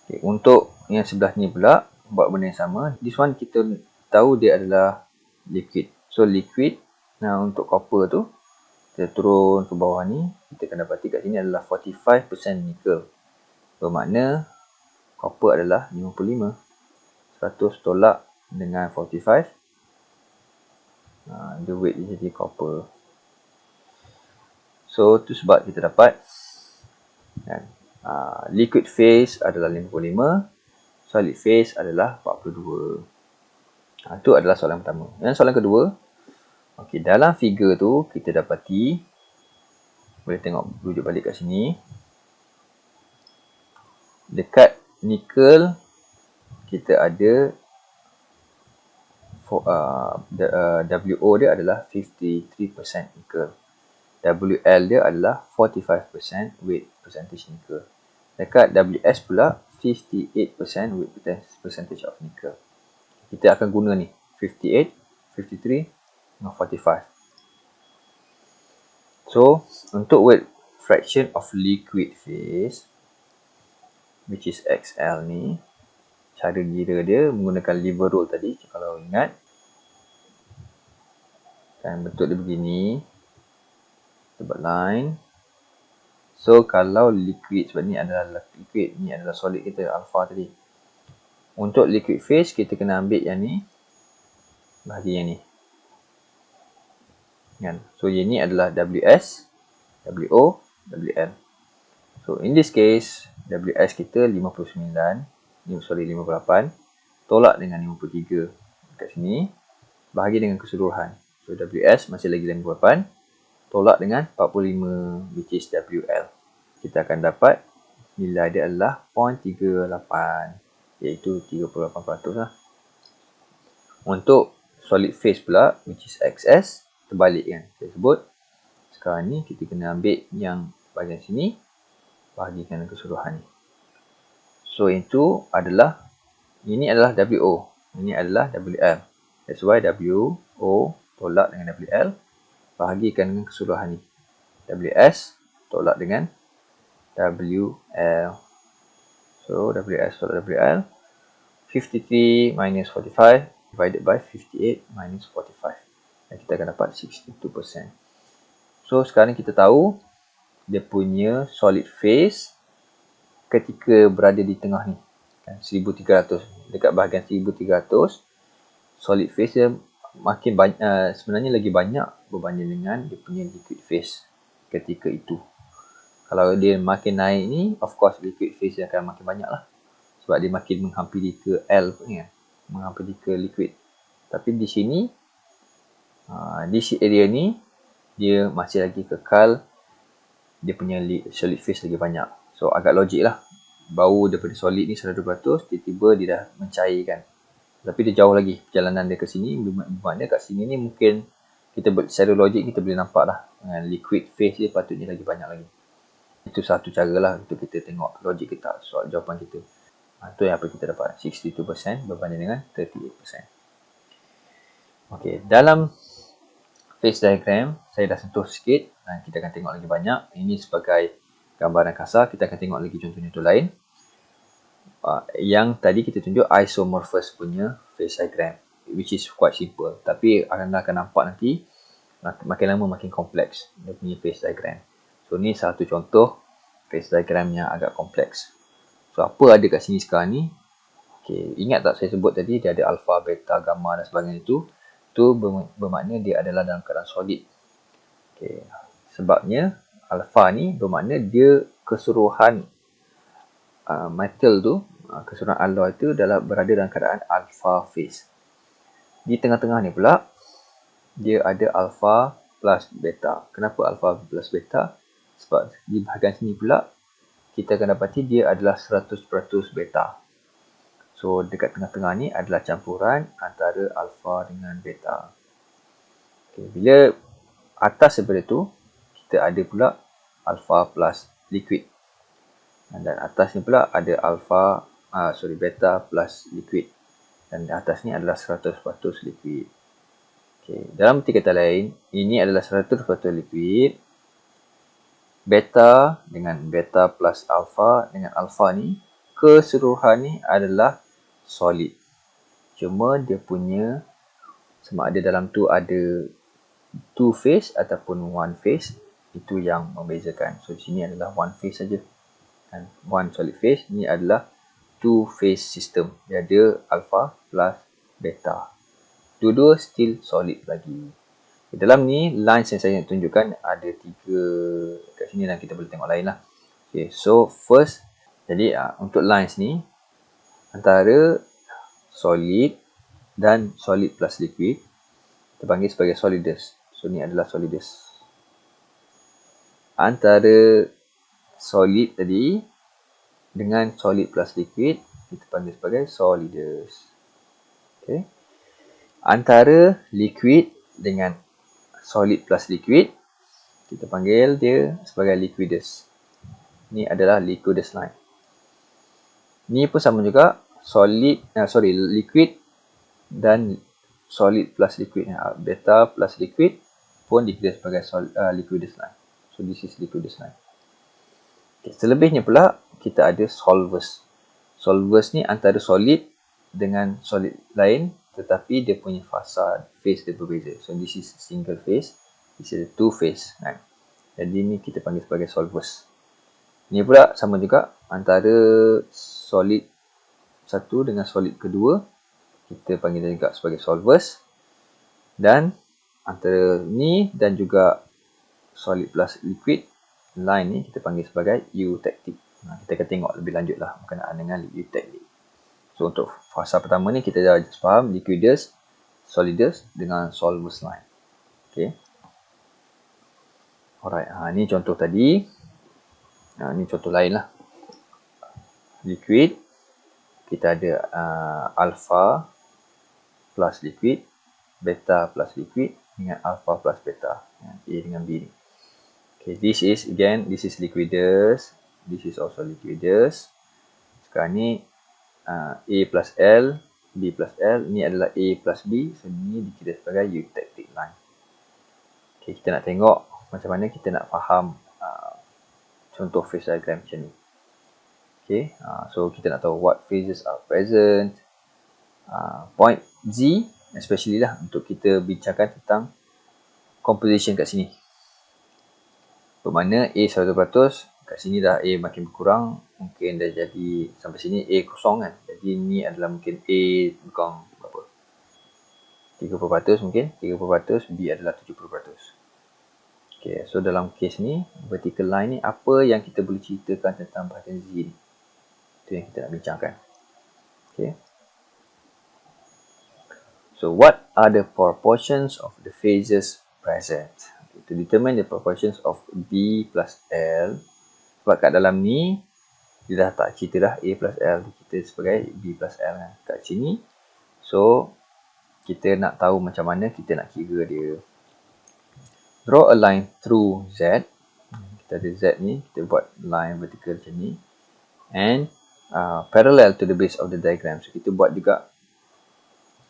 Okay, untuk yang sebelah ni pula buat benda yang sama. This one kita tahu dia adalah liquid. So liquid, nah untuk copper tu kita turun ke bawah ni, kita akan dapati kat sini adalah 45% nickel. Bermakna copper adalah 55. 100 tolak dengan 45. The weight dia jadi copper. So tu sebab kita dapat kan, liquid phase adalah 55, solid phase adalah 42. Itu adalah soalan pertama. Yang soalan kedua, okey, dalam figure tu kita dapati, boleh tengok rujuk balik kat sini. Dekat nickel kita ada WO dia adalah 53% nickel. WL dia adalah 45% weight percentage nickel. Dekat WS pula 58% weight percentage of nickel. Kita akan guna ni 58, 53 dengan 45. So untuk weight fraction of liquid phase, which is XL ni, cara kira dia menggunakan lever rule tadi. Kalau ingat kan, bentuk dia begini, kita buat line. So kalau liquid, sebab ni adalah liquid, ni adalah solid kita, alpha tadi. Untuk liquid phase kita kena ambil yang ni, bahagi yang ni kan. So yang ni adalah WS, WO, WL. So in this case WS kita 58, tolak dengan 53 dekat sini, bahagi dengan keseluruhan. So WS masih lagi 58, tolak dengan 45, which is WL. Kita akan dapat nilai dia adalah 0.38, iaitu 38% lah. Untuk solid phase pula, which is XS, terbalik kan. Saya sebut, sekarang ni kita kena ambil yang bahagian sini, bahagikan dengan keseluruhan ni. So itu adalah, ini adalah WO, ini adalah WL. That's why WO tolak dengan WL, bahagikan dengan keseluruhan ni. WS tolak dengan WL. So WS tolak WL, 53 minus 45 divided by 58 minus 45. Dan kita akan dapat 62%. So sekarang kita tahu dia punya solid phase ketika berada di tengah ni kan, 1300. Dekat bahagian 1300, solid phase dia makin banyak, sebenarnya lagi banyak berbanding dengan dia punya liquid phase ketika itu. Kalau dia makin naik ni, of course liquid phase dia akan makin banyak lah, sebab dia makin menghampiri ke L ni kan, menghampiri ke liquid. Tapi di sini, di area ni, dia masih lagi kekal dia punya solid phase lagi banyak. So agak logik lah. Bau daripada solid ni 100%, tiba-tiba dia dah mencairkan. Tapi dia jauh lagi perjalanan dia ke sini. Bermakna kat sini ni mungkin kita secara logik kita boleh nampak lah. Liquid phase dia patutnya lagi banyak lagi. Itu satu cara lah untuk kita tengok logik kita soal jawapan kita. Itu yang apa kita dapat. 62% berbanding dengan 38%. Okey, dalam phase diagram saya dah sentuh sikit. Kita akan tengok lagi banyak. Ini sebagai gambaran kasar. Kita akan tengok lagi contoh-contoh lain. Yang tadi kita tunjuk isomorphous punya phase diagram, which is quite simple. Tapi anda akan nampak nanti makin lama makin kompleks dia punya phase diagram. So ni satu contoh phase diagram yang agak kompleks. So apa ada kat sini sekarang ni? Okay, ingat tak saya sebut tadi dia ada alpha, beta, gamma dan sebagainya itu. Itu bermakna dia adalah dalam keadaan solid. Okay. Sebabnya alpha ni bermakna dia keseluruhan metal tu, keseluruhan alloy tu berada dalam keadaan alpha phase. Di tengah-tengah ni pula dia ada alpha plus beta. Kenapa alpha plus beta? Sebab di bahagian sini pula kita akan dapati dia adalah 100% beta. So dekat tengah-tengah ni adalah campuran antara alpha dengan beta. Okay, bila atas daripada tu kita ada pula alpha plus liquid. Dan atas ni pula ada beta plus liquid. Dan atas ni adalah 100% liquid. Okay. Dalam arti kata lain, ini adalah 100% liquid. Beta dengan beta plus alpha dengan alpha ni, keseluruhan ni adalah solid. Cuma dia punya, sama ada dalam tu ada two phase ataupun one phase, itu yang membezakan. So di sini adalah one phase saja. Dan one solid phase ni adalah two phase system. Dia ada alpha plus beta. Dua-dua still solid lagi. Dalam ni lines yang saya nak tunjukkan ada 3 kat sini dan kita boleh tengok lain lah. Okay, so first, jadi untuk lines ni antara solid dan solid plus liquid kita panggil sebagai solidus. So ni adalah solidus. Antara solid tadi dengan solid plus liquid kita panggil sebagai solidus. Okay. Antara liquid dengan solid plus liquid kita panggil dia sebagai liquidus. Ni adalah liquidus line. Ni pun sama juga, liquid dan solid plus liquid. Beta plus liquid pun dikira sebagai liquidus line. So this is liquidus line. Okay, selebihnya pula kita ada solvus. Solvus ni antara solid dengan solid lain, tetapi dia punya fasa phase dia berbeza. So this is single phase, this is two phase. Jadi ni kita panggil sebagai solvus. Ni pula sama juga antara solid satu dengan solid kedua, kita panggil juga sebagai solvus. Dan antara ni dan juga solid plus liquid line ni kita panggil sebagai eutectic. Kita akan tengok lebih lanjut lah berkenaan dengan eutectic. So untuk fasa pertama ni kita dah faham liquidus, solidus dengan solvus line. Okay. Alright, ni contoh tadi. Ni contoh lain lah. Liquid, kita ada alpha plus liquid, beta plus liquid dengan alpha plus beta. A dengan B ni. Okay, this is liquidus. This is also liquidus. Sekarang ni A plus L, B plus L. Ni adalah A plus B. So, ni dikira sebagai eutectic line. Okay, kita nak tengok macam mana kita nak faham contoh phase diagram macam ni. Okay, so kita nak tahu what phases are present. Point Z, especially lah untuk kita bincangkan tentang composition kat sini. Bermakna A 100%, kat sini dah A makin berkurang, mungkin dah jadi sampai sini A kosong kan. Jadi ni adalah mungkin A kurang berapa? 30% mungkin, 30%, B adalah 70%. Okay, so dalam case ni, vertical line ni, apa yang kita boleh ceritakan tentang bahagian Z ni? Itu yang kita nak bincangkan. Okay. So what are the proportions of the phases present? To determine the proportions of B plus L. Sebab kat dalam ni, dia dah tak cerita dah A plus L. Kita sebagai B plus L kan. Kat sini. So, kita nak tahu macam mana kita nak kira dia. Draw a line through Z. Kita ada Z ni. Kita buat line vertical macam ni. And parallel to the base of the diagram. So, kita buat juga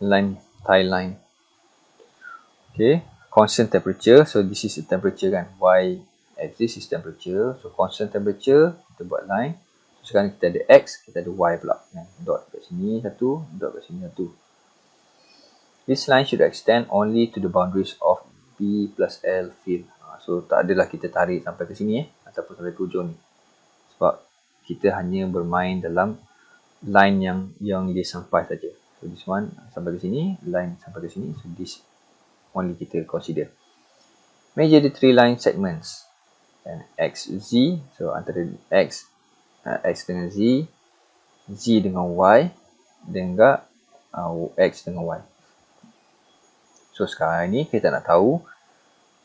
line, tie line. Okay. Constant temperature. So, this is the temperature kan. Y axis is temperature. So, constant temperature. Kita buat line. So, sekarang kita ada X. Kita ada Y pula. Dot kat sini satu. Dot kat sini satu. This line should extend only to the boundaries of B plus L field. So, tak adalah kita tarik sampai ke sini ataupun sampai ke ujung ni. Sebab kita hanya bermain dalam line yang dia sampai saja. So, this one sampai ke sini. Line sampai ke sini. So, this only kita consider. Measure the three line segments. And X, Z. So, antara X dengan Z. Z dengan Y. Dan juga X dengan Y. So, sekarang ni kita nak tahu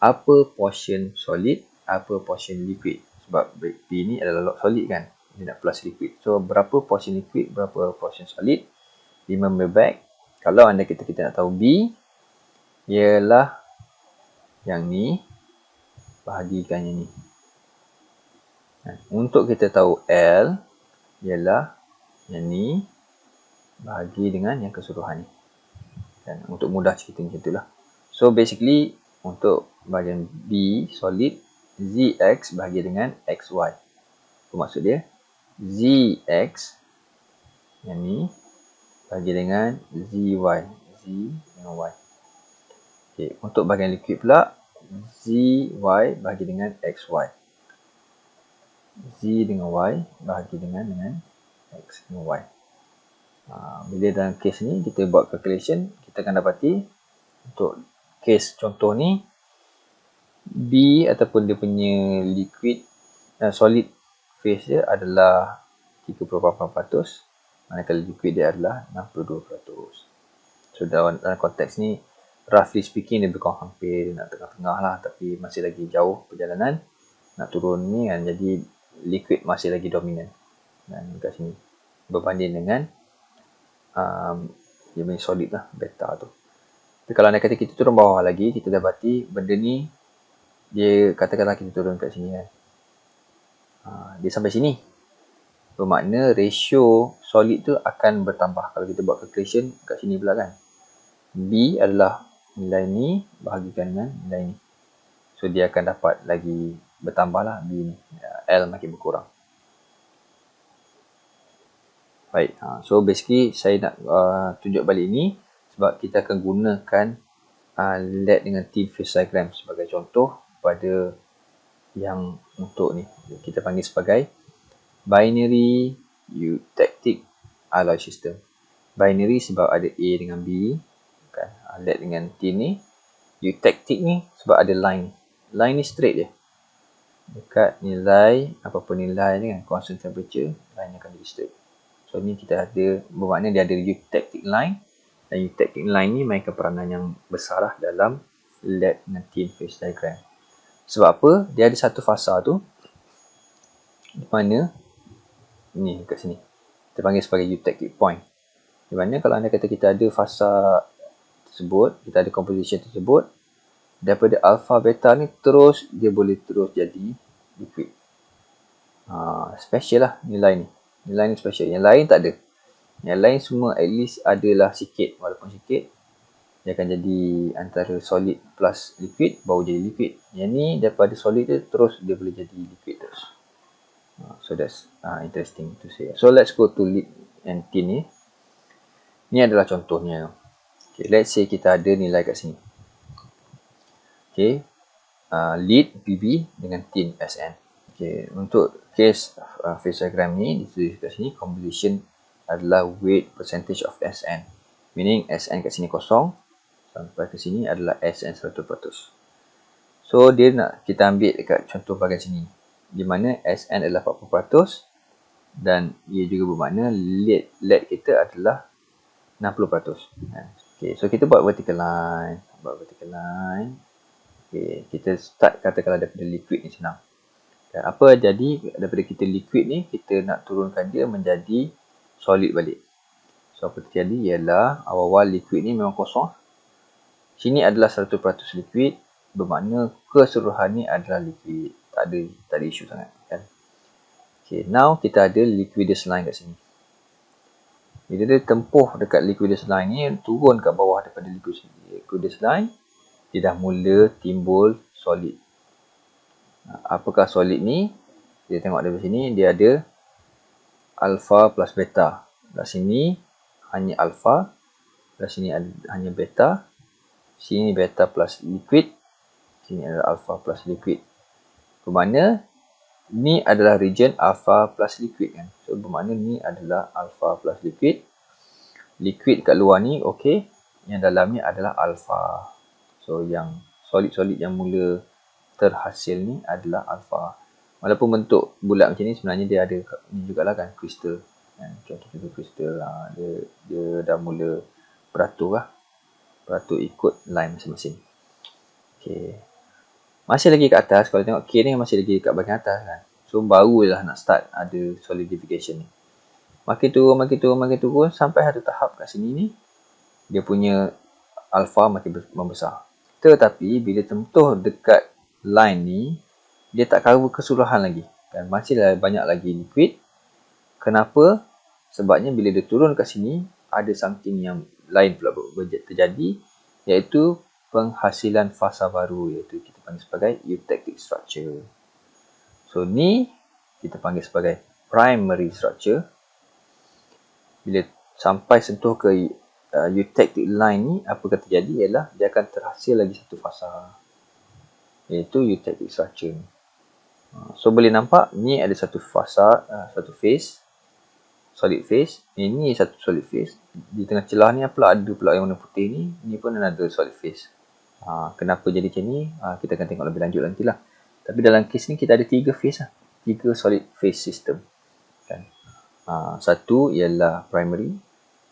apa portion solid, apa portion liquid. Sebab B ni adalah solid kan. Dia nak plus liquid. So, berapa portion liquid, berapa portion solid. Remember back. Kalau anda kita nak tahu B, ialah yang ni bahagikan yang ni. Untuk kita tahu L, ialah yang ni bahagi dengan yang keseluruhan ni. Dan untuk mudah cerita macam itulah. So basically untuk bahagian B solid, ZX bahagi dengan XY. Apa maksud dia? ZX yang ni bahagi dengan ZY. Z dengan Y. Okay. Untuk bahagian liquid pula, ZY bahagi dengan XY. Z dengan Y bahagi dengan X dengan Y. Bila dalam kes ni kita buat calculation, kita akan dapati untuk kes contoh ni B ataupun dia punya liquid solid phase dia adalah 3.8%, manakala liquid dia adalah 62%. So dalam konteks ni roughly speaking dia berkurang hampir nak tengah-tengah lah, tapi masih lagi jauh perjalanan nak turun ni kan, jadi liquid masih lagi dominan dan dekat sini berbanding dengan dia punya solid lah, beta tu. Tapi kalau anda kata kita turun bawah lagi, kita dapati benda ni dia katakanlah kita turun kat sini kan, dia sampai sini, bermakna ratio solid tu akan bertambah. Kalau kita buat calculation kat sini pula kan, B adalah nilai ni bahagikan dengan nilai ni, so dia akan dapat lagi bertambah lah B ni, L makin berkurang. Baik, so basically saya nak tunjuk balik ni sebab kita akan gunakan LED dengan thin phase diagram sebagai contoh pada yang untuk ni kita panggil sebagai binary eutectic alloy system. Binary sebab ada A dengan B kan, LED dengan thin ni. Eutectic ni sebab ada line. Line ni straight je. Dekat nilai, apapun nilai ni kan, constant temperature, line akan jadi straight. So ni kita ada, bermakna dia ada eutectic line. Dan eutectic line ni mainkan peranan yang besar lah dalam LED dengan thin phase diagram. Sebab apa? Dia ada satu fasa tu, di mana, ni kat sini, kita panggil sebagai eutectic point. Di mana kalau anda kata kita ada fasa tersebut, kita ada composition tersebut, daripada alpha beta ni terus dia boleh terus jadi liquid. Special lah nilai ni. Nilai ni special. Yang lain tak ada. Yang lain semua at least adalah sikit, walaupun sikit dia akan jadi antara solid plus liquid baru jadi liquid. Yang ni daripada solid dia terus dia boleh jadi liquid terus. So that's interesting to say. So let's go to lead and tin ni. Ni adalah contohnya. Okay, let's say kita ada nilai kat sini. Okay, lead BB dengan tin SN. Okay, untuk case phase diagram ni ditulis kat sini, composition adalah weight percentage of SN. Meaning SN kat sini kosong, sampai ke sini adalah SN 100%. So dia nak kita ambil dekat contoh bahagian sini, di mana SN adalah 40% dan ia juga bermakna LED kita adalah 60%. Okay, so kita buat vertical line. Okay, kita start katakanlah daripada liquid ni senang. Dan apa jadi daripada kita liquid ni, kita nak turunkan dia menjadi solid balik. So, apa terjadi ialah awal-awal liquid ni memang kosong. Sini adalah 100% liquid, bermakna keseluruhan ni adalah liquid. Tak ada isu sangat. Kan? Okay, now kita ada liquidus line kat sini. Bila dia tempuh dekat liquidus line ni, turun kat bawah daripada liquidus line, dia dah mula timbul solid. Apakah solid ni? Kita tengok dari sini, dia ada alpha plus beta. Dari sini hanya alpha, dari sini hanya beta. Sini beta plus liquid, sini adalah alpha plus liquid. Bermakna ni adalah region alpha plus liquid kan. So bermakna ni adalah alpha plus liquid. Liquid kat luar ni okey, yang dalam ni adalah alpha. So yang solid-solid yang mula terhasil ni adalah alpha. Walaupun bentuk bulat macam ni, sebenarnya dia ada ni jugalah kan, kristal. Contoh juga kristal lah. Dia dah mula beratur lah. Beratur ikut line masing-masing. Okay. Masih lagi kat atas, kalau tengok K ni masih lagi kat bahagian atas kan. So barulah nak start ada solidification ni. Makin turun sampai satu tahap kat sini ni, dia punya alpha makin membesar. Tetapi bila tentuh dekat line ni, dia tak cover keseluruhan lagi. Dan masih banyak lagi liquid. Kenapa? Sebabnya bila dia turun kat sini, ada something yang lain pula terjadi, iaitu penghasilan fasa baru, iaitu kita panggil sebagai eutectic structure. So ni kita panggil sebagai primary structure. Bila sampai sentuh ke eutectic line ni, apa yang terjadi ialah dia akan terhasil lagi satu fasa, iaitu eutectic structure. So boleh nampak ni ada satu fasa, satu phase, solid phase. Ini satu solid phase. Di tengah celah ni pula ada pula yang warna putih ni. Ni pun another solid phase. Kenapa jadi macam ni? Kita akan tengok lebih lanjut nantilah. Tapi dalam kes ni kita ada 3 phase lah. 3 solid phase system. Kan? Satu ialah primary.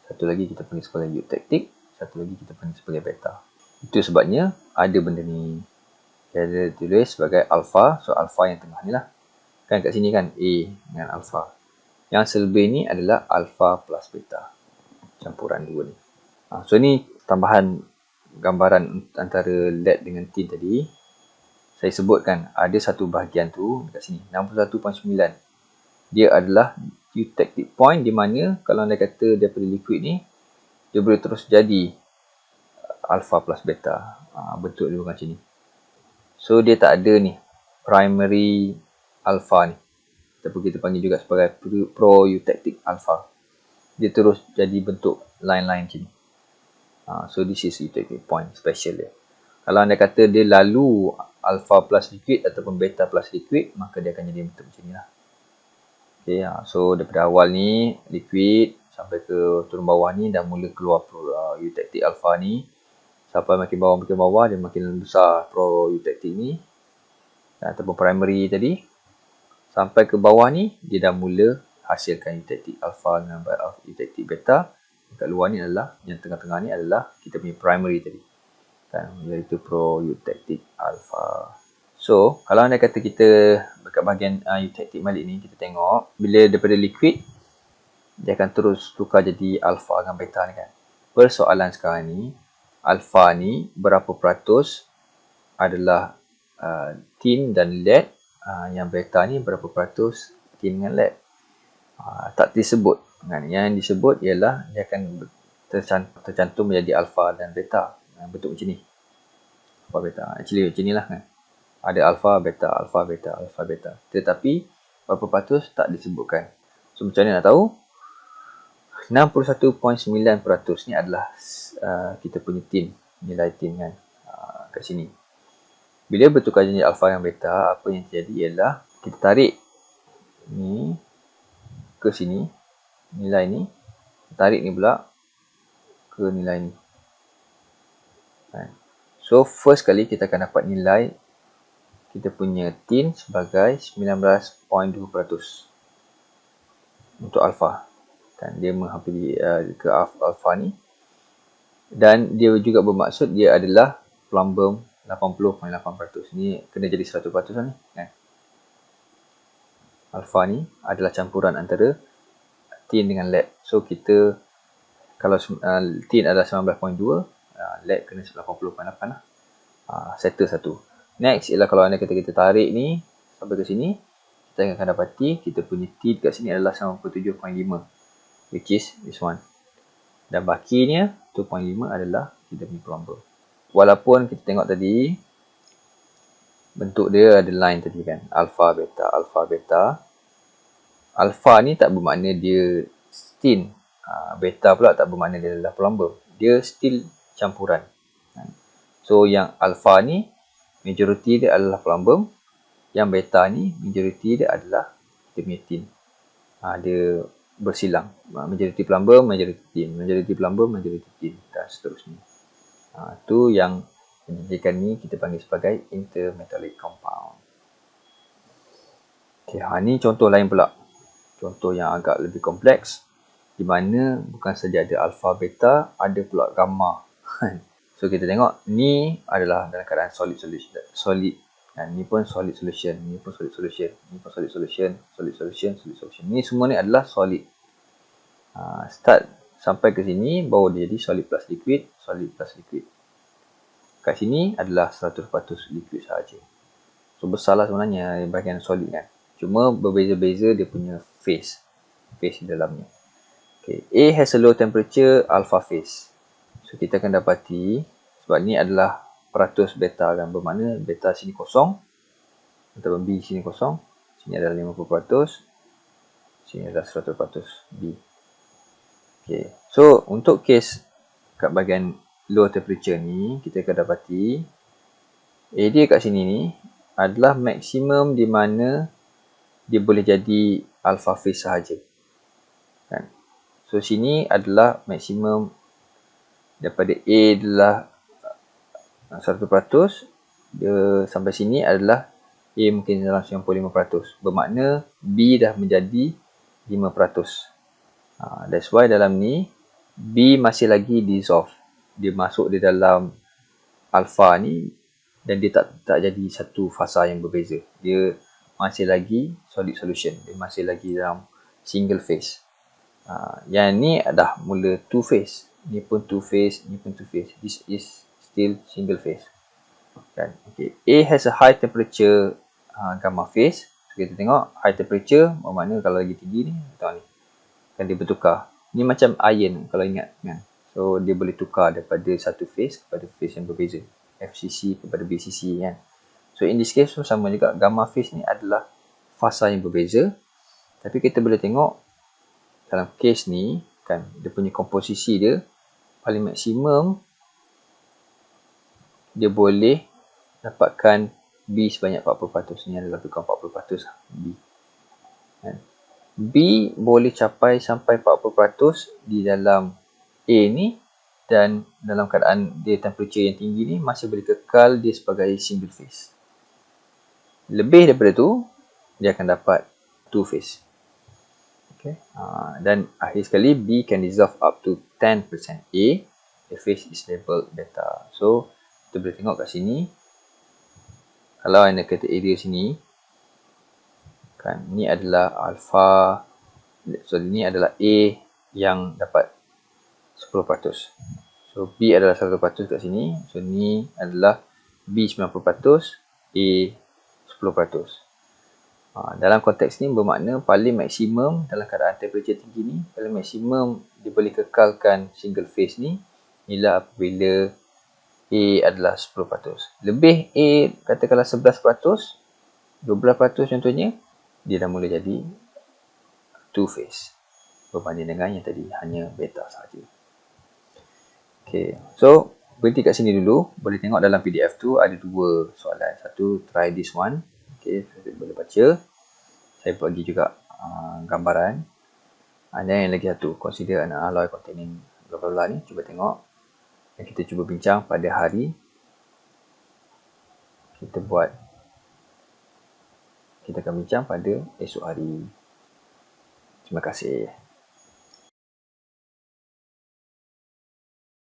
Satu lagi kita panggil sebagai eutectic. Satu lagi kita panggil sebagai beta. Itu sebabnya ada benda ni. Dia ada tulis sebagai alpha. So alpha yang tengah ni lah. Kan kat sini kan A dengan alpha. Yang selebih ni adalah alpha plus beta. Campuran dua ni. So ni tambahan gambaran antara lead dengan tin tadi. Saya sebutkan ada satu bahagian tu dekat sini. 61.9. Dia adalah eutectic point, di mana kalau anda kata daripada liquid ni, dia boleh terus jadi alpha plus beta. Bentuk dia macam ni. So dia tak ada ni primary alpha ni. Ataupun kita panggil juga sebagai pro-eutectic alpha. Dia terus jadi bentuk line-line macam ni. So this is eutectic point special dia. Kalau anda kata dia lalu alpha plus liquid ataupun beta plus liquid, maka dia akan jadi bentuk macam ni lah. Okay, so daripada awal ni liquid sampai ke turun bawah ni dah mula keluar eutectic alpha ni. Sampai makin bawah dia makin besar pro-eutectic ni. Ataupun primary tadi. Sampai ke bawah ni dia dah mula hasilkan eutectic alpha dengan eutectic beta. Dekat luar ni adalah, yang tengah-tengah ni adalah kita punya primary tadi. Kan, iaitu pro-eutectic alpha. So, kalau anda kata kita dekat bahagian eutectic balik ni, kita tengok bila daripada liquid dia akan terus tukar jadi alpha dengan beta ni kan. Persoalan sekarang ni, alpha ni berapa peratus adalah tin dan lead, yang beta ni berapa peratus tin dengan lead. Tak disebut kan. Yang disebut ialah dia akan tercantum menjadi alpha dan beta. Bentuk macam ni, alpha beta. Actually macam ni lah kan. Ada alpha beta, alpha beta, alpha beta. Tetapi berapa peratus tak disebutkan. So macam mana nak tahu? 61.9% ni adalah kita punya tin, nilai tin kan, kat sini. Bila bertukar jadi alpha dan beta, apa yang terjadi ialah kita tarik ni ke sini, nilai ni, tarik ni pula ke nilai ni. So first kali kita akan dapat nilai kita punya tin sebagai 19.2% untuk alpha. Kan, dia menghampiri ke alpha ni. Dan dia juga bermaksud dia adalah plumbum 80.8%. Ni kena jadi 100% lah ni kan. Alpha ni adalah campuran antara tin dengan lead. So kita kalau tin adalah 19.2, lead kena 80.8 lah. Settle satu. Next ialah kalau anda kata kita tarik ni sampai ke sini, kita akan dapati kita punya tin kat sini adalah 97.5, which is this one. Dan bakinya 2.5 adalah kita punya plumber. Walaupun kita tengok tadi bentuk dia ada line tadi kan, alpha beta alpha beta. Alpha ni tak bermakna dia tin, beta pula tak bermakna dia adalah plumber. Dia still campuran. So yang alpha ni majority dia adalah plumber, yang beta ni majority dia adalah kita punya tin. Dia bersilang, majority plumber, majority tin, majority plumber, majority tin, dan seterusnya. Tu yang menjadikan ni kita panggil sebagai intermetallic compound. Okay, ni contoh lain pula. Contoh yang agak lebih kompleks, di mana bukan saja ada alpha beta, ada pula gamma. So kita tengok ni adalah dalam keadaan solid solution, dan ni pun solid solution, ni pun solid solution, ni pun solid solution, solid solution, solid solution. Ni semua ni adalah solid. Start sampai ke sini baru dia jadi solid plus liquid, solid plus liquid. Kat sini adalah 100% liquid sahaja. So besarlah sebenarnya bahagian solid kan. Cuma berbeza-beza dia punya phase di dalamnya. Okay. A has a low temperature alpha phase. So kita akan dapati, sebab ni adalah peratus beta kan, bermakna beta sini kosong ataupun B sini kosong, sini adalah 50%, sini adalah 100% B. Okay. So untuk case kat bahagian low temperature ni, kita akan dapati area kat sini ni adalah maksimum di mana dia boleh jadi alpha phase sahaja kan. So sini adalah maksimum daripada A adalah 100%, dia sampai sini adalah A mungkin dalam 95%. Bermakna B dah menjadi 5%. That's why dalam ni B masih lagi dissolve. Dia masuk di dalam alpha ni dan dia tak jadi satu fasa yang berbeza. Dia masih lagi solid solution. Dia masih lagi dalam single phase. Yang ni dah mula two phase. Ni pun two phase, ni pun two phase. This is still single phase. Kan? Okay. A has a high temperature gamma phase. So, kita tengok high temperature bermakna kalau lagi tinggi ni, tengok ni. Kan dia bertukar. Ni macam iron kalau ingat kan. So dia boleh tukar daripada satu phase kepada phase yang berbeza. FCC kepada BCC kan. So in this case sama juga, gamma phase ni adalah fasa yang berbeza. Tapi kita boleh tengok dalam case ni kan, dia punya komposisi dia paling maksimum dia boleh dapatkan B sebanyak 40%. Ni adalah lebih kurang 40% B. Kan? B boleh capai sampai 40% di dalam A ni, dan dalam keadaan dia temperature yang tinggi ni masih boleh kekal dia sebagai single phase. Lebih daripada tu dia akan dapat two phase. Okay. Dan akhir sekali B can dissolve up to 10% A. The phase is labeled beta. So kita boleh tengok kat sini, kalau anda kata area sini kan, ni adalah alpha, so ni adalah A yang dapat 10%. So B adalah 100% kat sini. So ni adalah B 90%, A 10%. Dalam konteks ni bermakna paling maksimum dalam keadaan temperature tinggi ni, paling maksimum dia boleh kekalkan single phase ni ialah apabila A adalah 10%. Lebih A katakanlah 11%, 12% contohnya, dia dah mula jadi two phase berbanding dengan yang tadi hanya beta sahaja. Okay, so berhenti kat sini dulu. Boleh tengok dalam PDF tu ada dua soalan. Satu, try this one. Okay, saya boleh baca. Saya bagi juga gambaran. Dan yang lagi satu, consider an alloy containing bla bla bla ni. Cuba tengok. Dan kita cuba bincang pada hari. Kita akan bincang pada esok hari. Terima kasih.